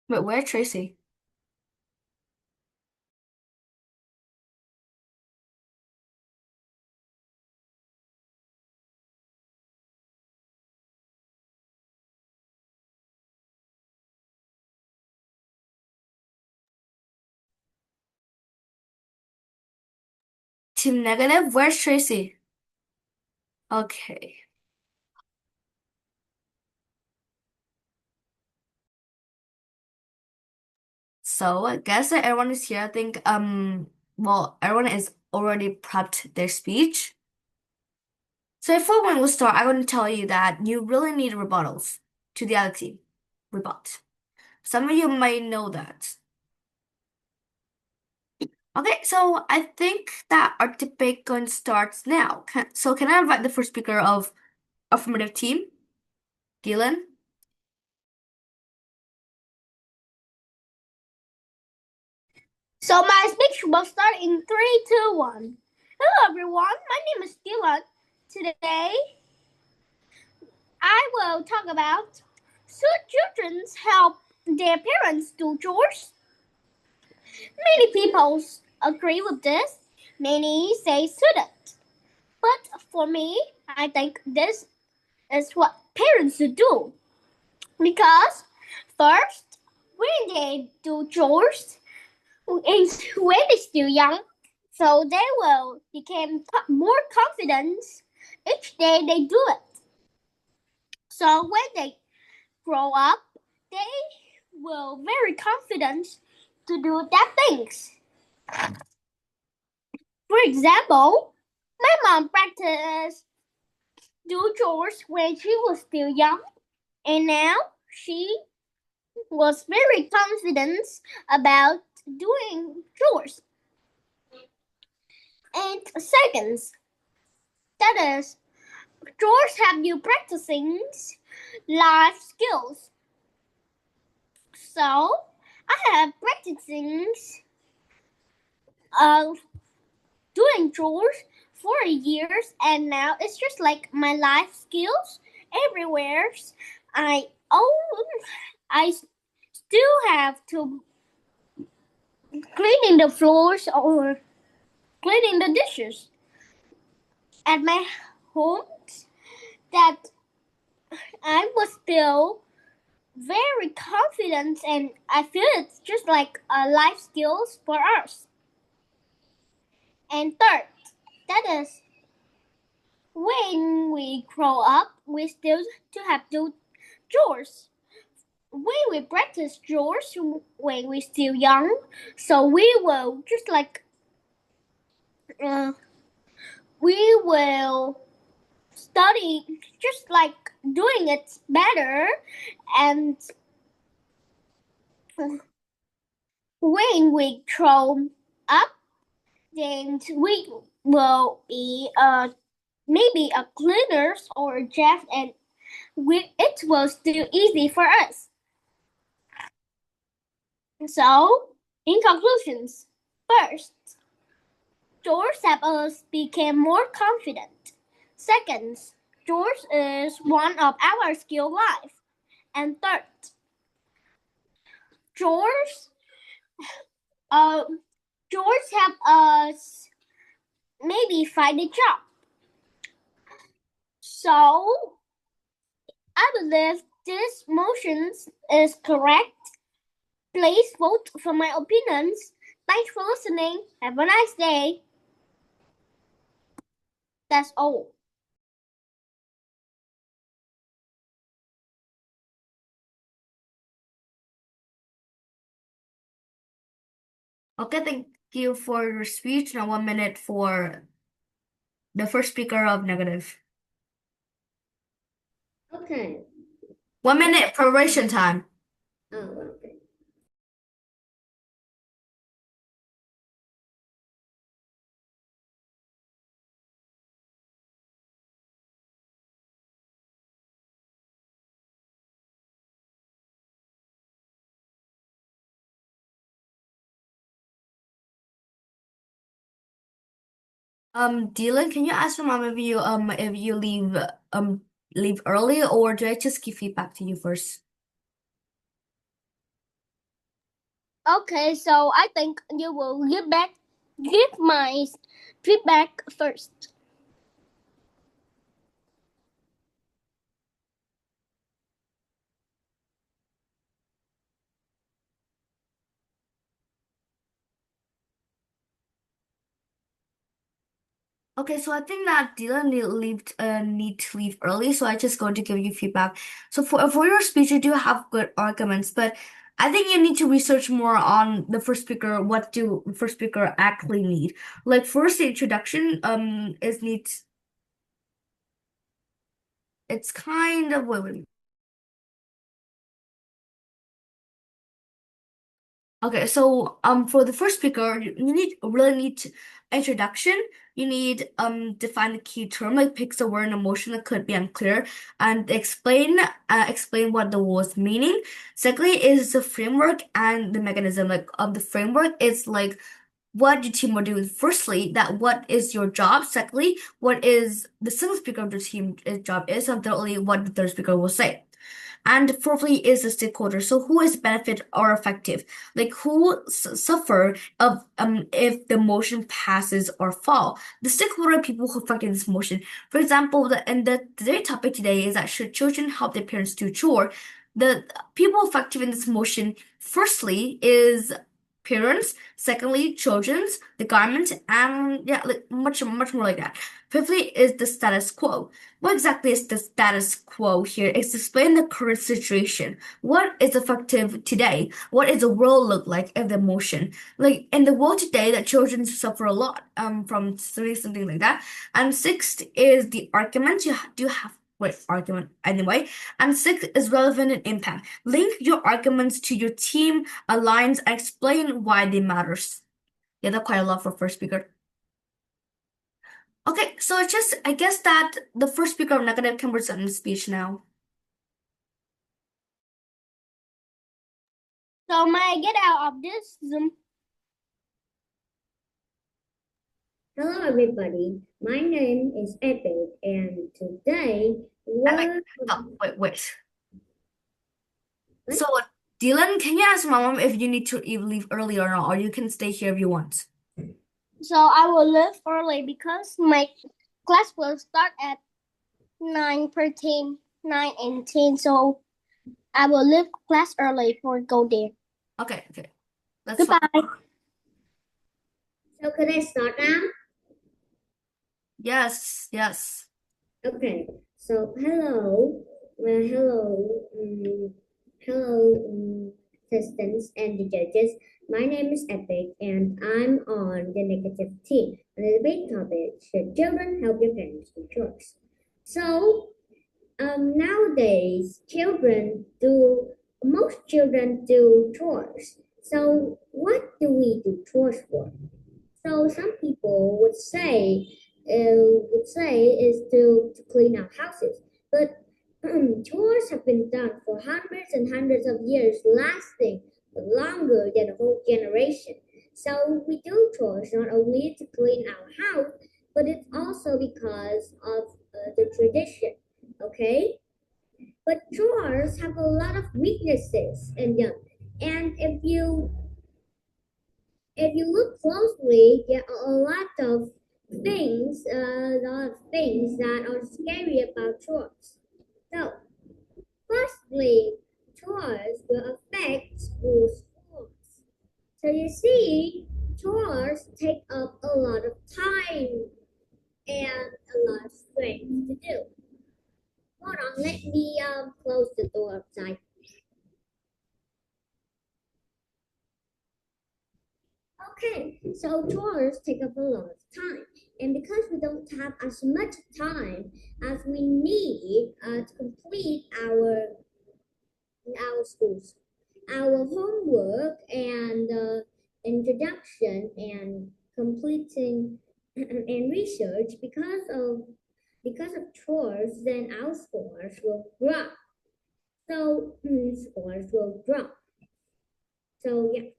But where Tracy? Team negative, where's Tracy? Okay. So I guess that everyone is here. I think well everyone is already prepped their speech. So before we will start, I'm going to tell you that you really need rebuttals to the other team. Rebut. Some of you might know that. Okay, so I think that our debate going starts now. Can I invite the first speaker of affirmative team, Dylan? So my speech will start in 3, 2, 1. Hello everyone, my name is Dylan. Today I will talk about should children help their parents do chores? Many people agree with this. Many say shouldn't. But for me, I think this is what parents should do. Because first, when they do chores, when they're still young, so they will become more confident each day they do it. So when they grow up, they will very confident to do that things. For example, my mom practiced do chores when she was still young, and now she was very confident about doing chores. And seconds, that is, chores have you practicing life skills. So I have practicing uh, doing chores for years, and now it's just like my life skills everywhere. I oh, I still have to cleaning the floors or cleaning the dishes at my home. That I was still very confident, and I feel it's just like life skills for us. And third, that is when we grow up, we still to have to chores. When we practice chores when we're still young, so we will just like we will study just like doing it better, and when we grow up, then we will be maybe a cleaners or a chef, and it will still easy for us. So, in conclusions, first, chores help us become more confident. Second, chores is one of our skill life. And third, chores uh chores help us maybe find a job. So I believe this motion is correct. Please vote for my opinions. Thanks for listening. Have a nice day. That's all. Okay, thank you for your speech. Now 1 minute for the first speaker of negative. Okay. 1 minute preparation time. Oh, okay. Dylan, can you ask your mom if you leave early, or do I just give feedback to you first? Okay, so I think you will give my feedback first. Okay, so I think that Dylan need to leave early, so I just going to give you feedback. So for your speech, you do have good arguments, but I think you need to research more on the first speaker. What do the first speaker actually need? Like first, the introduction is needs. It's kind of wait. Okay, so for the first speaker, you really need introduction. You need define the key term, like pick a word and emotion that could be unclear, and explain what the word's meaning. Secondly is the framework and the mechanism. Like the framework is like what your team are doing. Firstly, that what is your job. Secondly, what is the single speaker of the team job is, and thirdly, what the third speaker will say. And fourthly is the stakeholder. So who is benefit or effective? Like who suffer of if the motion passes or fall? The stakeholder people who affect in this motion. For example, the topic today is that should children help their parents do chore? The people effective in this motion, firstly, is parents. Secondly, children's, the government, and yeah, like much more like that. Fifthly is the status quo. What exactly is the status quo here? It's explain the current situation. What is effective today? What is the world look like if the motion? Like in the world today, that children suffer a lot from something like that. And sixth is the argument. You do have wait argument anyway. And sixth is relevant and impact. Link your arguments to your team aligns and explain why they matters. Yeah, that's quite a lot for first speaker. Okay, so it's just I guess that the first speaker of negative can present the speech now. So may I get out of this Zoom? Hello, everybody. My name is Epic, and today we're Oh, wait. What? So, Dylan, can you ask Mom if you need to leave early or not, or you can stay here if you want? So I will leave early because my class will start at 9:13, 9 and 10. So I will leave class early for go there. Okay. That's Goodbye. fine. So can I start now? Yes. Okay. So hello, contestants and the judges. My name is Epic, and I'm on the negative team. And the debate topic: should children help their parents do chores? So nowadays, most children do chores. So what do we do chores for? So some people would say is to clean our houses, but chores have been done for hundreds and hundreds of years, lasting longer than a whole generation. So we do chores not only to clean our house, but it's also because of the tradition. Okay, but chores have a lot of weaknesses, and if you look closely, there are a lot of things that are scary about chores. So, firstly, chores will affect school scores. So you see, chores take up a lot of time and a lot of strength to do. Hold on, let me close the door outside. Okay, so chores take up a lot of time, and because we don't have as much time as we need to complete our schools, our homework and introduction and completing and research, because of chores, then our scores will drop. So scores will drop. So yeah.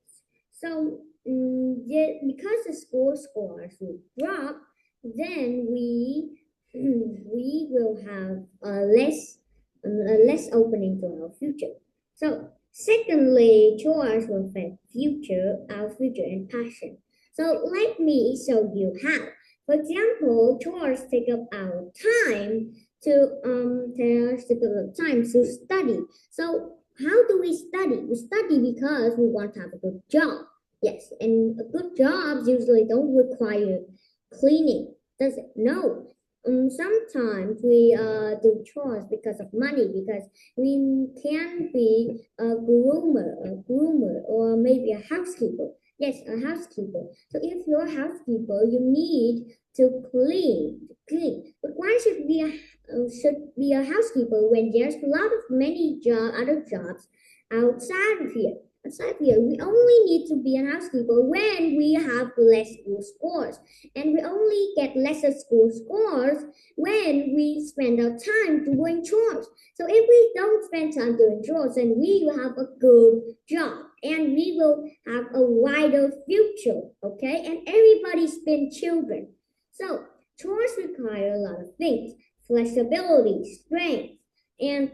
So because the school scores will drop, then we will have a less opening to our future. So secondly, chores will affect our future and passion. So let me show you how. For example, chores take up our time to study. So how do we study? We study because we want to have a good job. Yes, and good jobs usually don't require cleaning, does it? No. Sometimes we do chores because of money, because we can be a groomer, or maybe a housekeeper. Yes, a housekeeper. So if you're a housekeeper, you need to clean. But why should be a housekeeper when there's a lot of many other jobs outside of here? Xavier, we only need to be a housekeeper when we have less school scores. And we only get lesser school scores when we spend our time doing chores. So if we don't spend time doing chores, then we will have a good job and we will have a wider future, okay? And everybody's been children. So chores require a lot of things: flexibility, strength, and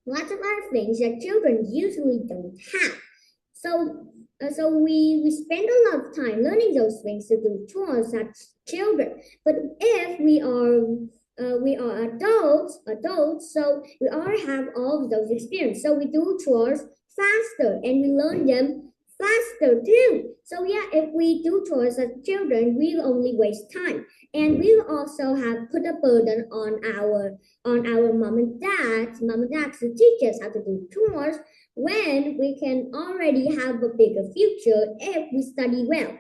lots of other things that children usually don't have. So we spend a lot of time learning those things to do chores as children. But if we are adults, so we all have all of those experience. So we do chores faster and we learn them faster too. So yeah, if we do chores as children, we'll only waste time, and we'll also have put a burden on our mom and dads to teach us how to do chores when we can already have a bigger future if we study well.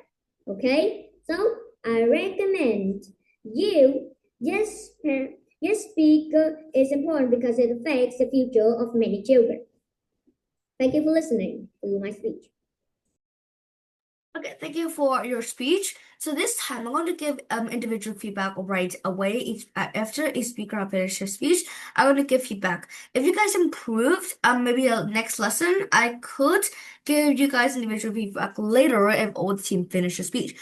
Okay, so I recommend you. Yes, speaker is important because it affects the future of many children. Thank you for listening to my speech. Okay, thank you for your speech. So this time I'm going to give individual feedback right away. After a speaker has finished his speech, I'm going to give feedback. If you guys improved, maybe next lesson I could give you guys individual feedback later if all the team finishes speech.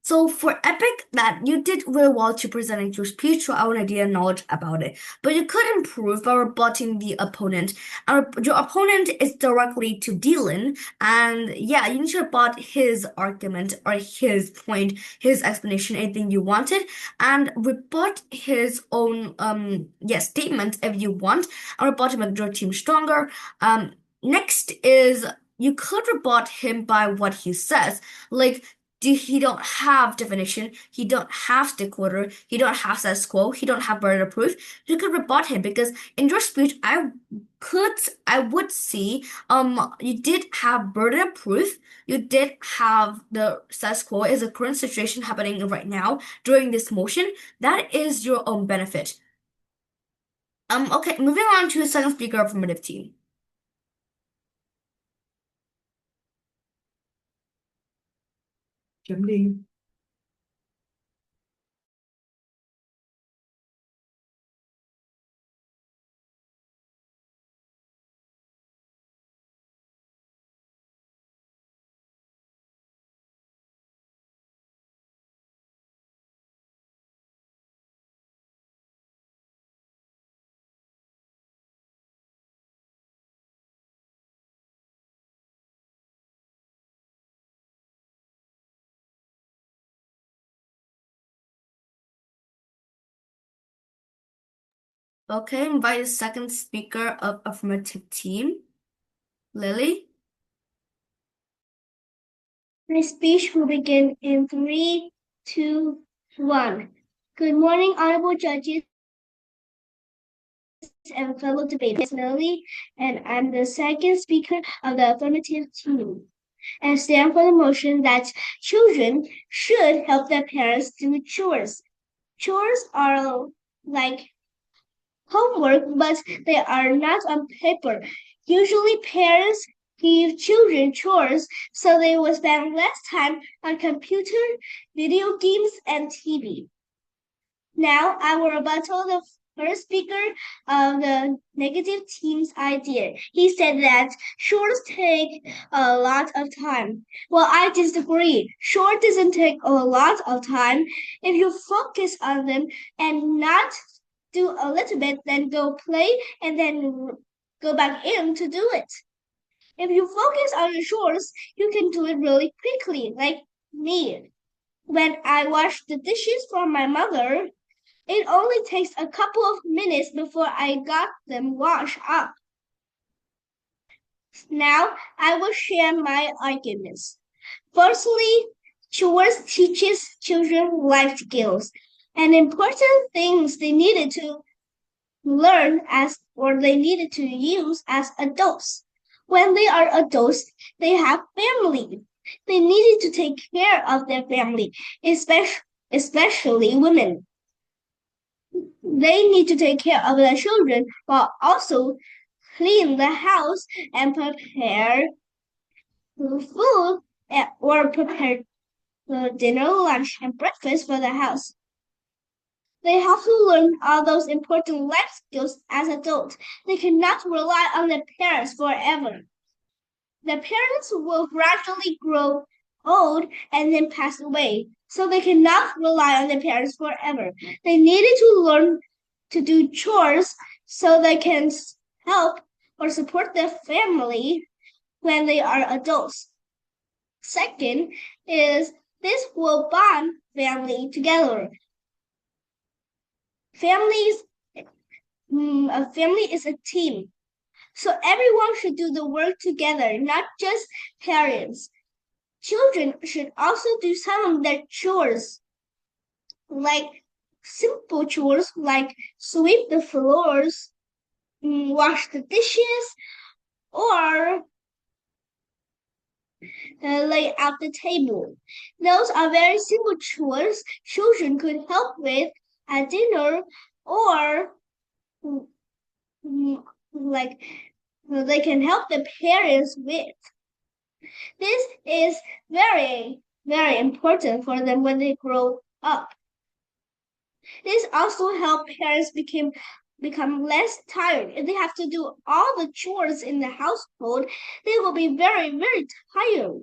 So for Epic, that you did really well to presenting your speech, so our idea and knowledge about it. But you could improve by rebutting the opponent. Your opponent is directly to Dylan, and yeah, you need to rebut his argument or his point, his explanation, anything you wanted, and rebut his own statement if you want, and rebut to make your team stronger. Next is you could rebut him by what he says, like he don't have definition, he don't have stick order, he don't have status quo, he don't have burden of proof. You could rebut him because in your speech I would see you did have burden of proof, you did have the status quo is a current situation happening right now during this motion. That is your own benefit. Okay, moving on to the second speaker of affirmative team. Chấm đi. Okay, invite the second speaker of affirmative team, Lily. My speech will begin in 3, 2, 1. Good morning, honorable judges and fellow debaters. Lily, and I'm the second speaker of the affirmative team, and stand for the motion that children should help their parents do chores. Chores are like homework, but they are not on paper. Usually, parents give children chores so they will spend less time on computer, video games, and TV. Now, I will rebuttal the first speaker of the negative team's idea. He said that chores take a lot of time. Well, I disagree. Chores doesn't take a lot of time if you focus on them and not do a little bit, then go play, and then go back in to do it. If you focus on your chores, you can do it really quickly, like me. When I wash the dishes for my mother, it only takes a couple of minutes before I got them washed up. Now I will share my arguments. Firstly, chores teaches children life skills and important things they needed to learn as or they needed to use as adults. When they are adults, they have family. They needed to take care of their family, especially women. They need to take care of their children while also clean the house and prepare food or prepare dinner, lunch, and breakfast for the house. They have to learn all those important life skills as adults. They cannot rely on their parents forever. The parents will gradually grow old and then pass away, so they cannot rely on their parents forever. They needed to learn to do chores so they can help or support their family when they are adults. Second is this will bond family together. Families, a family is a team. So everyone should do the work together, not just parents. Children should also do some of their chores, like simple chores like sweep the floors, wash the dishes, or lay out the table. Those are very simple chores children could help with at dinner or like they can help the parents with. This is very, very important for them when they grow up. This also helps parents become less tired. If they have to do all the chores in the household, they will be very, very tired.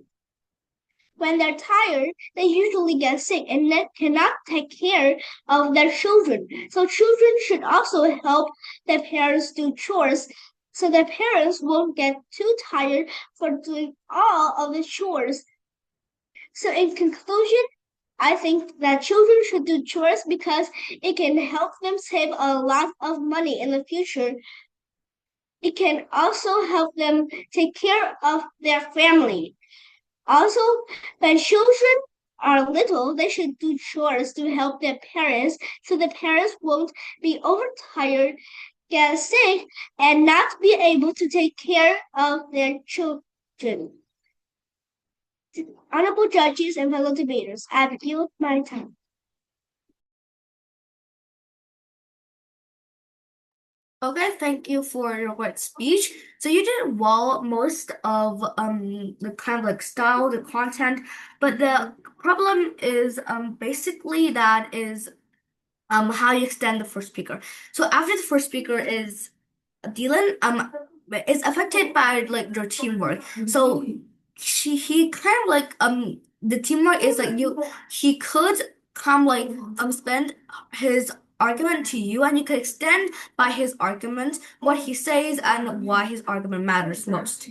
When they're tired, they usually get sick and cannot take care of their children. So children should also help their parents do chores so their parents won't get too tired for doing all of the chores. So in conclusion, I think that children should do chores because it can help them save a lot of money in the future. It can also help them take care of their family. Also, when children are little, they should do chores to help their parents so the parents won't be overtired, get sick, and not be able to take care of their children. Honorable judges and fellow debaters, I've used my time. Okay, thank you for your great speech. So you did well most of the kind of like style, the content, but the problem is basically that is how you extend the first speaker. So after the first speaker is Dylan, is affected by like your teamwork. So he kind of like the teamwork is like he could come like spend his argument to you and you could extend by his argument what he says and why his argument matters most.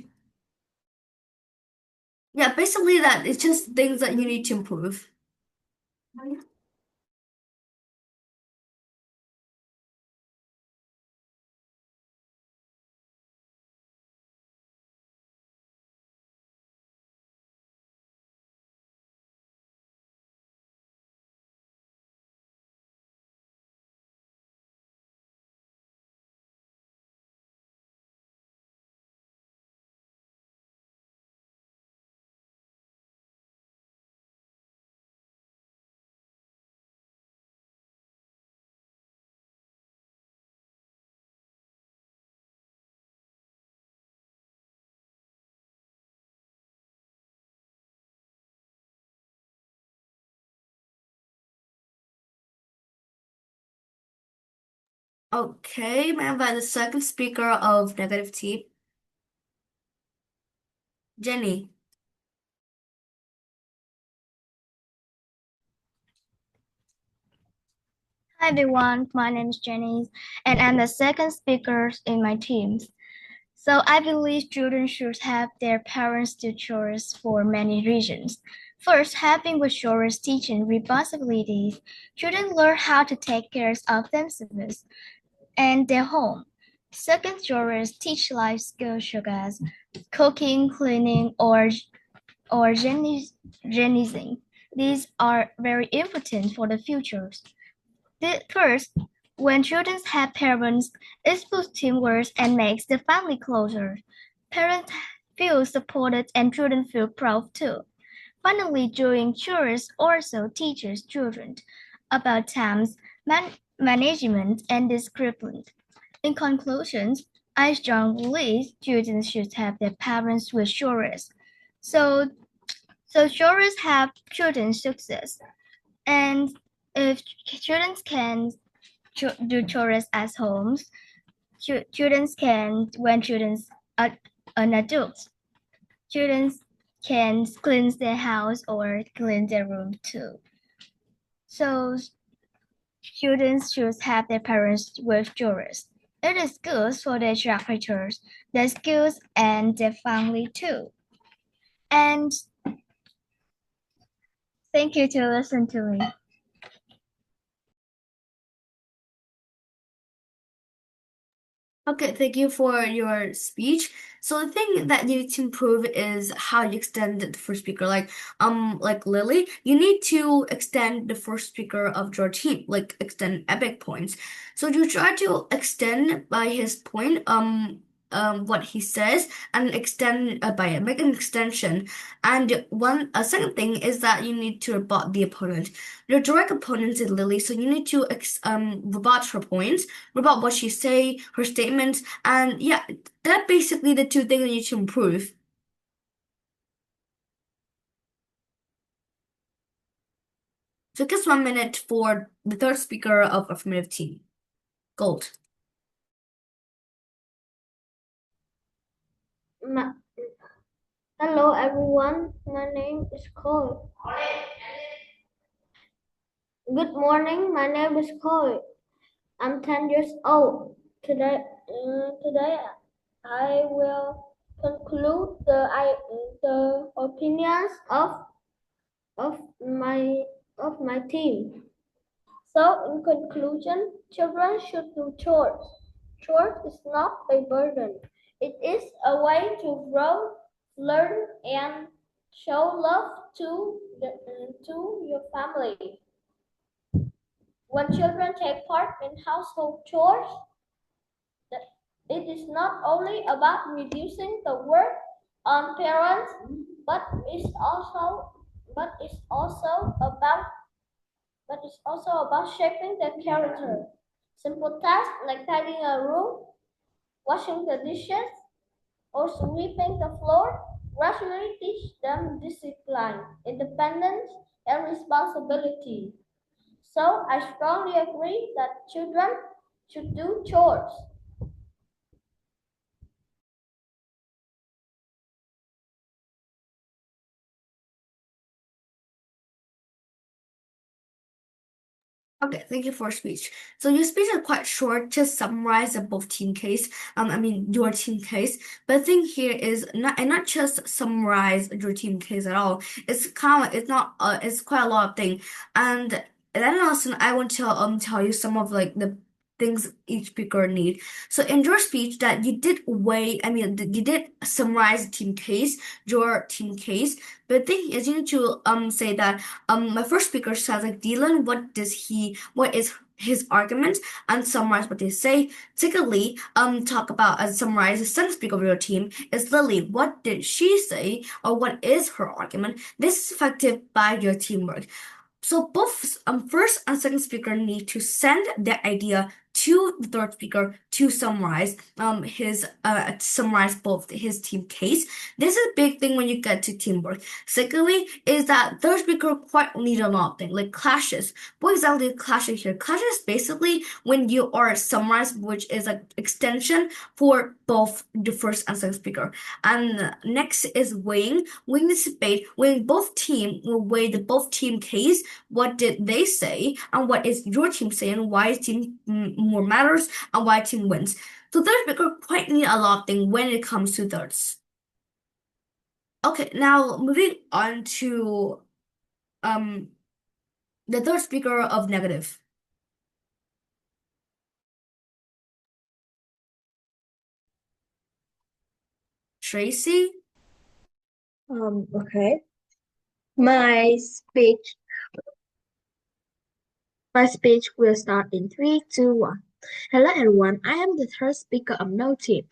Yeah, basically that it's just things that you need to improve. Okay, may I invite the second speaker of negative T, Jenny. Hi everyone, my name is Jenny, and I'm the second speaker in my team. So I believe children should have their parents do chores for many reasons. First, helping with chores teaching responsibilities. Children learn how to take care of themselves and their home. Second, chores teach life skills such as cooking, cleaning, or organizing. These are very important for the future. First, when children have parents, it boosts teamwork and makes the family closer. Parents feel supported and children feel proud too. Finally, doing chores also teaches children about times, management, and discipline. In conclusion, I strongly believe students should have their parents with chores. So chores help children success, and if children can do chores at homes, children can when children are an adult, children can clean their house or clean their room too. So children should have their parents with chores. It is good for their characters, their skills, and their family too. And thank you to listen to me. Okay, thank you for your speech. So the thing that you need to improve is how you extend the first speaker. Like Lily, you need to extend the first speaker of your team, like extend epic points. So you try to extend by his point, what he says, and extend by make an extension. And a second thing is that you need to rebut the opponent. Your direct opponent is Lily, so you need to rebut her points about what she say, her statements, and yeah, that basically the two things that you need to improve. So just 1 minute for the third speaker of affirmative team. Gold. Hello everyone, my name is Chloe. Good morning, my name is Chloe. I'm 10 years old. Today I will conclude the opinions of my of my team. So in conclusion, children should do chores. Chores is not a burden. It is a way to grow, learn, and show love to your family. When children take part in household chores, it is not only about reducing the work on parents, but it's also about shaping their character. Simple tasks like tidying a room, washing the dishes, or sweeping the floor gradually teach them discipline, independence, and responsibility. So I strongly agree that children should do chores. Okay, thank you for your speech. So your speech is quite short, just summarize the both team case. Your team case. But the thing here is not just summarize your team case at all. It's not it's quite a lot of thing. And then also I want to tell you some of like the things each speaker need. So in your speech that you did you did summarize your team case. But the thing is you need to say that my first speaker says like Dylan, what is his argument and summarize what they say. Secondly, talk about and summarize the second speaker of your team is Lily. What did she say or what is her argument? This is effective by your teamwork. So both first and second speaker need to send their idea to the third speaker to summarize both his team case. This is a big thing when you get to teamwork. Secondly, is that third speaker quite need a lot of things like clashes. What exactly is clashes here? Clashes is basically when you are summarized, which is an extension for both the first and second speaker. And next is weighing. Weighing is debate. Weighing both team will weigh the both team case. What did they say and what is your team saying? Why team more matters and why team wins. So third speaker quite need a lot of things when it comes to thirds. Okay, now moving on to the third speaker of negative. Tracy. Okay. My speech will start in 3, 2, 1. Hello everyone, I am the third speaker of no team.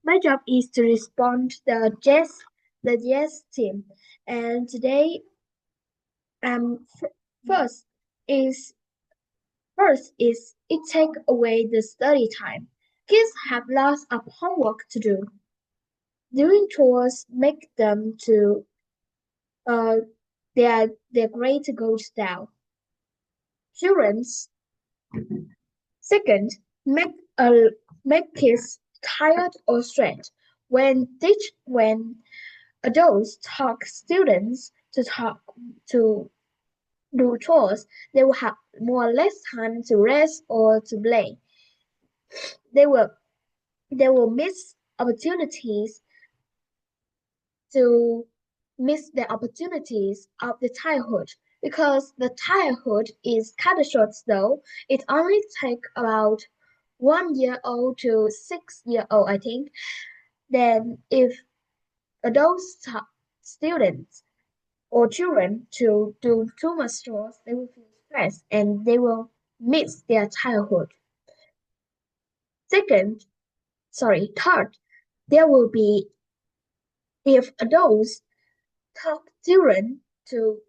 My job is to respond to the yes team. And today first is it take away the study time. Kids have lots of homework to do. doing chores make them to uh their grade goes down. Children's second make a make kids tired or stressed. When adults talk students to do chores, they will have more or less time to rest or to play. They will they will to miss the opportunities of the childhood because the childhood is kind of short though. It only takes about 1 year old to 6 year old, I think. Then if adults students or children to do too much chores, they will feel stressed and they will miss their childhood. Second, third, there will be if adults taught children to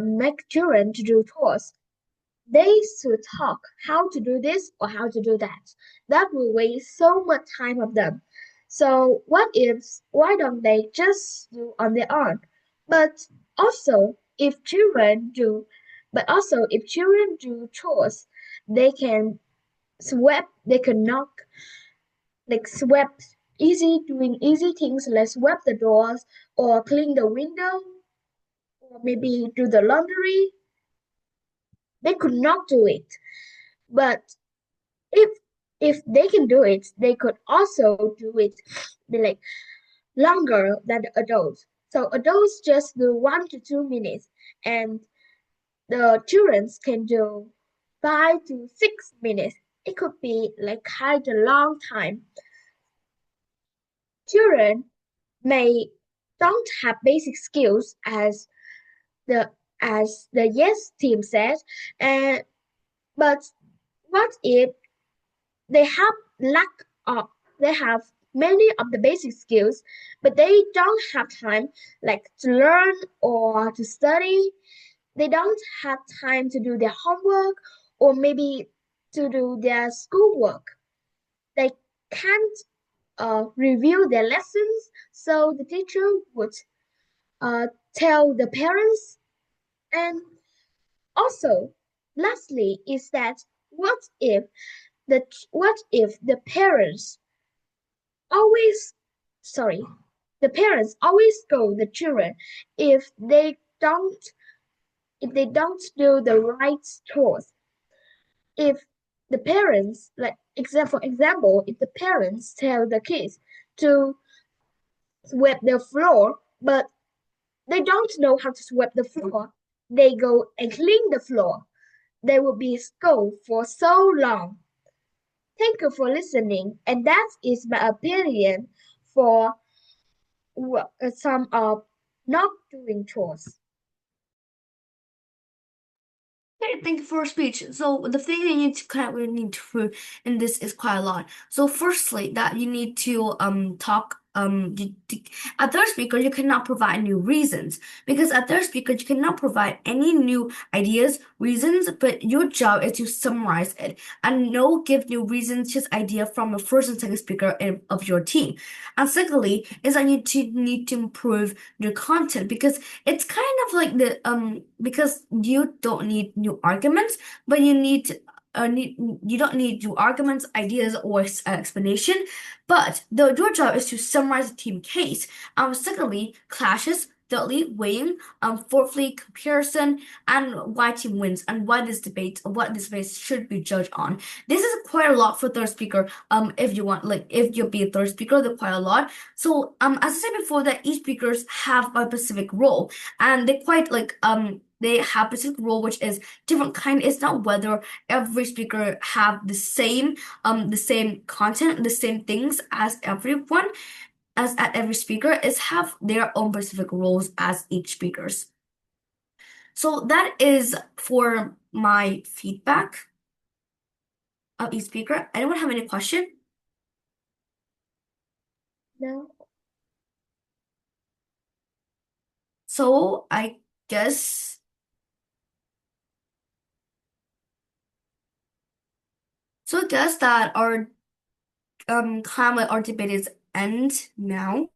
make children to do chores. They should talk how to do this or how to do that. That will waste so much time of them. So why don't they just do on their own? But also if children do chores, they can they can knock like sweep doing easy things like sweep the doors or clean the window or maybe do the laundry. They could not do it. But if if they can do it, they could also do it like longer than the adults. So adults just do 1 to 2 minutes, and the children can do 5 to 6 minutes. It could be like quite a long time. Children may don't have basic skills the the yes team says, and but what if they have lack of they have many of the basic skills, but they don't have time like to learn or to study. They don't have time to do their homework or maybe to do their schoolwork. They can't review their lessons, so the teacher would tell the parents. And also, lastly, is that what if the parents always sorry the parents always scold the children if they don't do the right chores. If the parents for example, if the parents tell the kids to sweep the floor but they don't know how to sweep the floor, they go and clean the floor, they will be scolded for so long. Thank you for listening, and that is my opinion for some of not doing chores. Okay, thank you for your speech. So the thing that you need to kind of really need to prove in this is quite a lot. So firstly, that you need to talk at third speaker you cannot provide new reasons because at third speaker you cannot provide any new ideas, reasons, but your job is to summarize it and no give new reasons, just idea from the first and second speaker of your team. And secondly, is that you need to improve your content because it's kind of like the because you don't need new arguments, but you don't need new arguments, ideas, or explanation. But your job is to summarize the team case. Secondly, clashes. Thirdly, weighing. Fourthly, comparison, and why team wins, and what this debate should be judged on. This is quite a lot for third speaker. If you want, like, if you'll be a third speaker, that's quite a lot. So, as I said before, that each speakers have a specific role, and they quite they have a specific role which is different kind. It's not whether every speaker have the same content, the same things as everyone, as at every speaker is have their own specific roles as each speakers. So that is for my feedback of each speaker. Anyone have any question? No. So I guess that our kind of our debate is end now.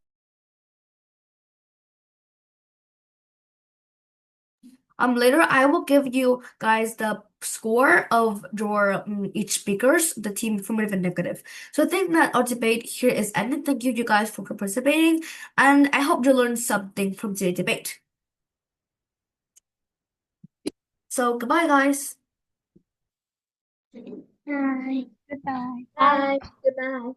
Later I will give you guys the score of your each speakers, the team informative and negative. So I think that our debate here is ended. Thank you guys for participating, and I hope you learned something from today's debate. So goodbye, guys. Bye. Goodbye. Bye. Goodbye.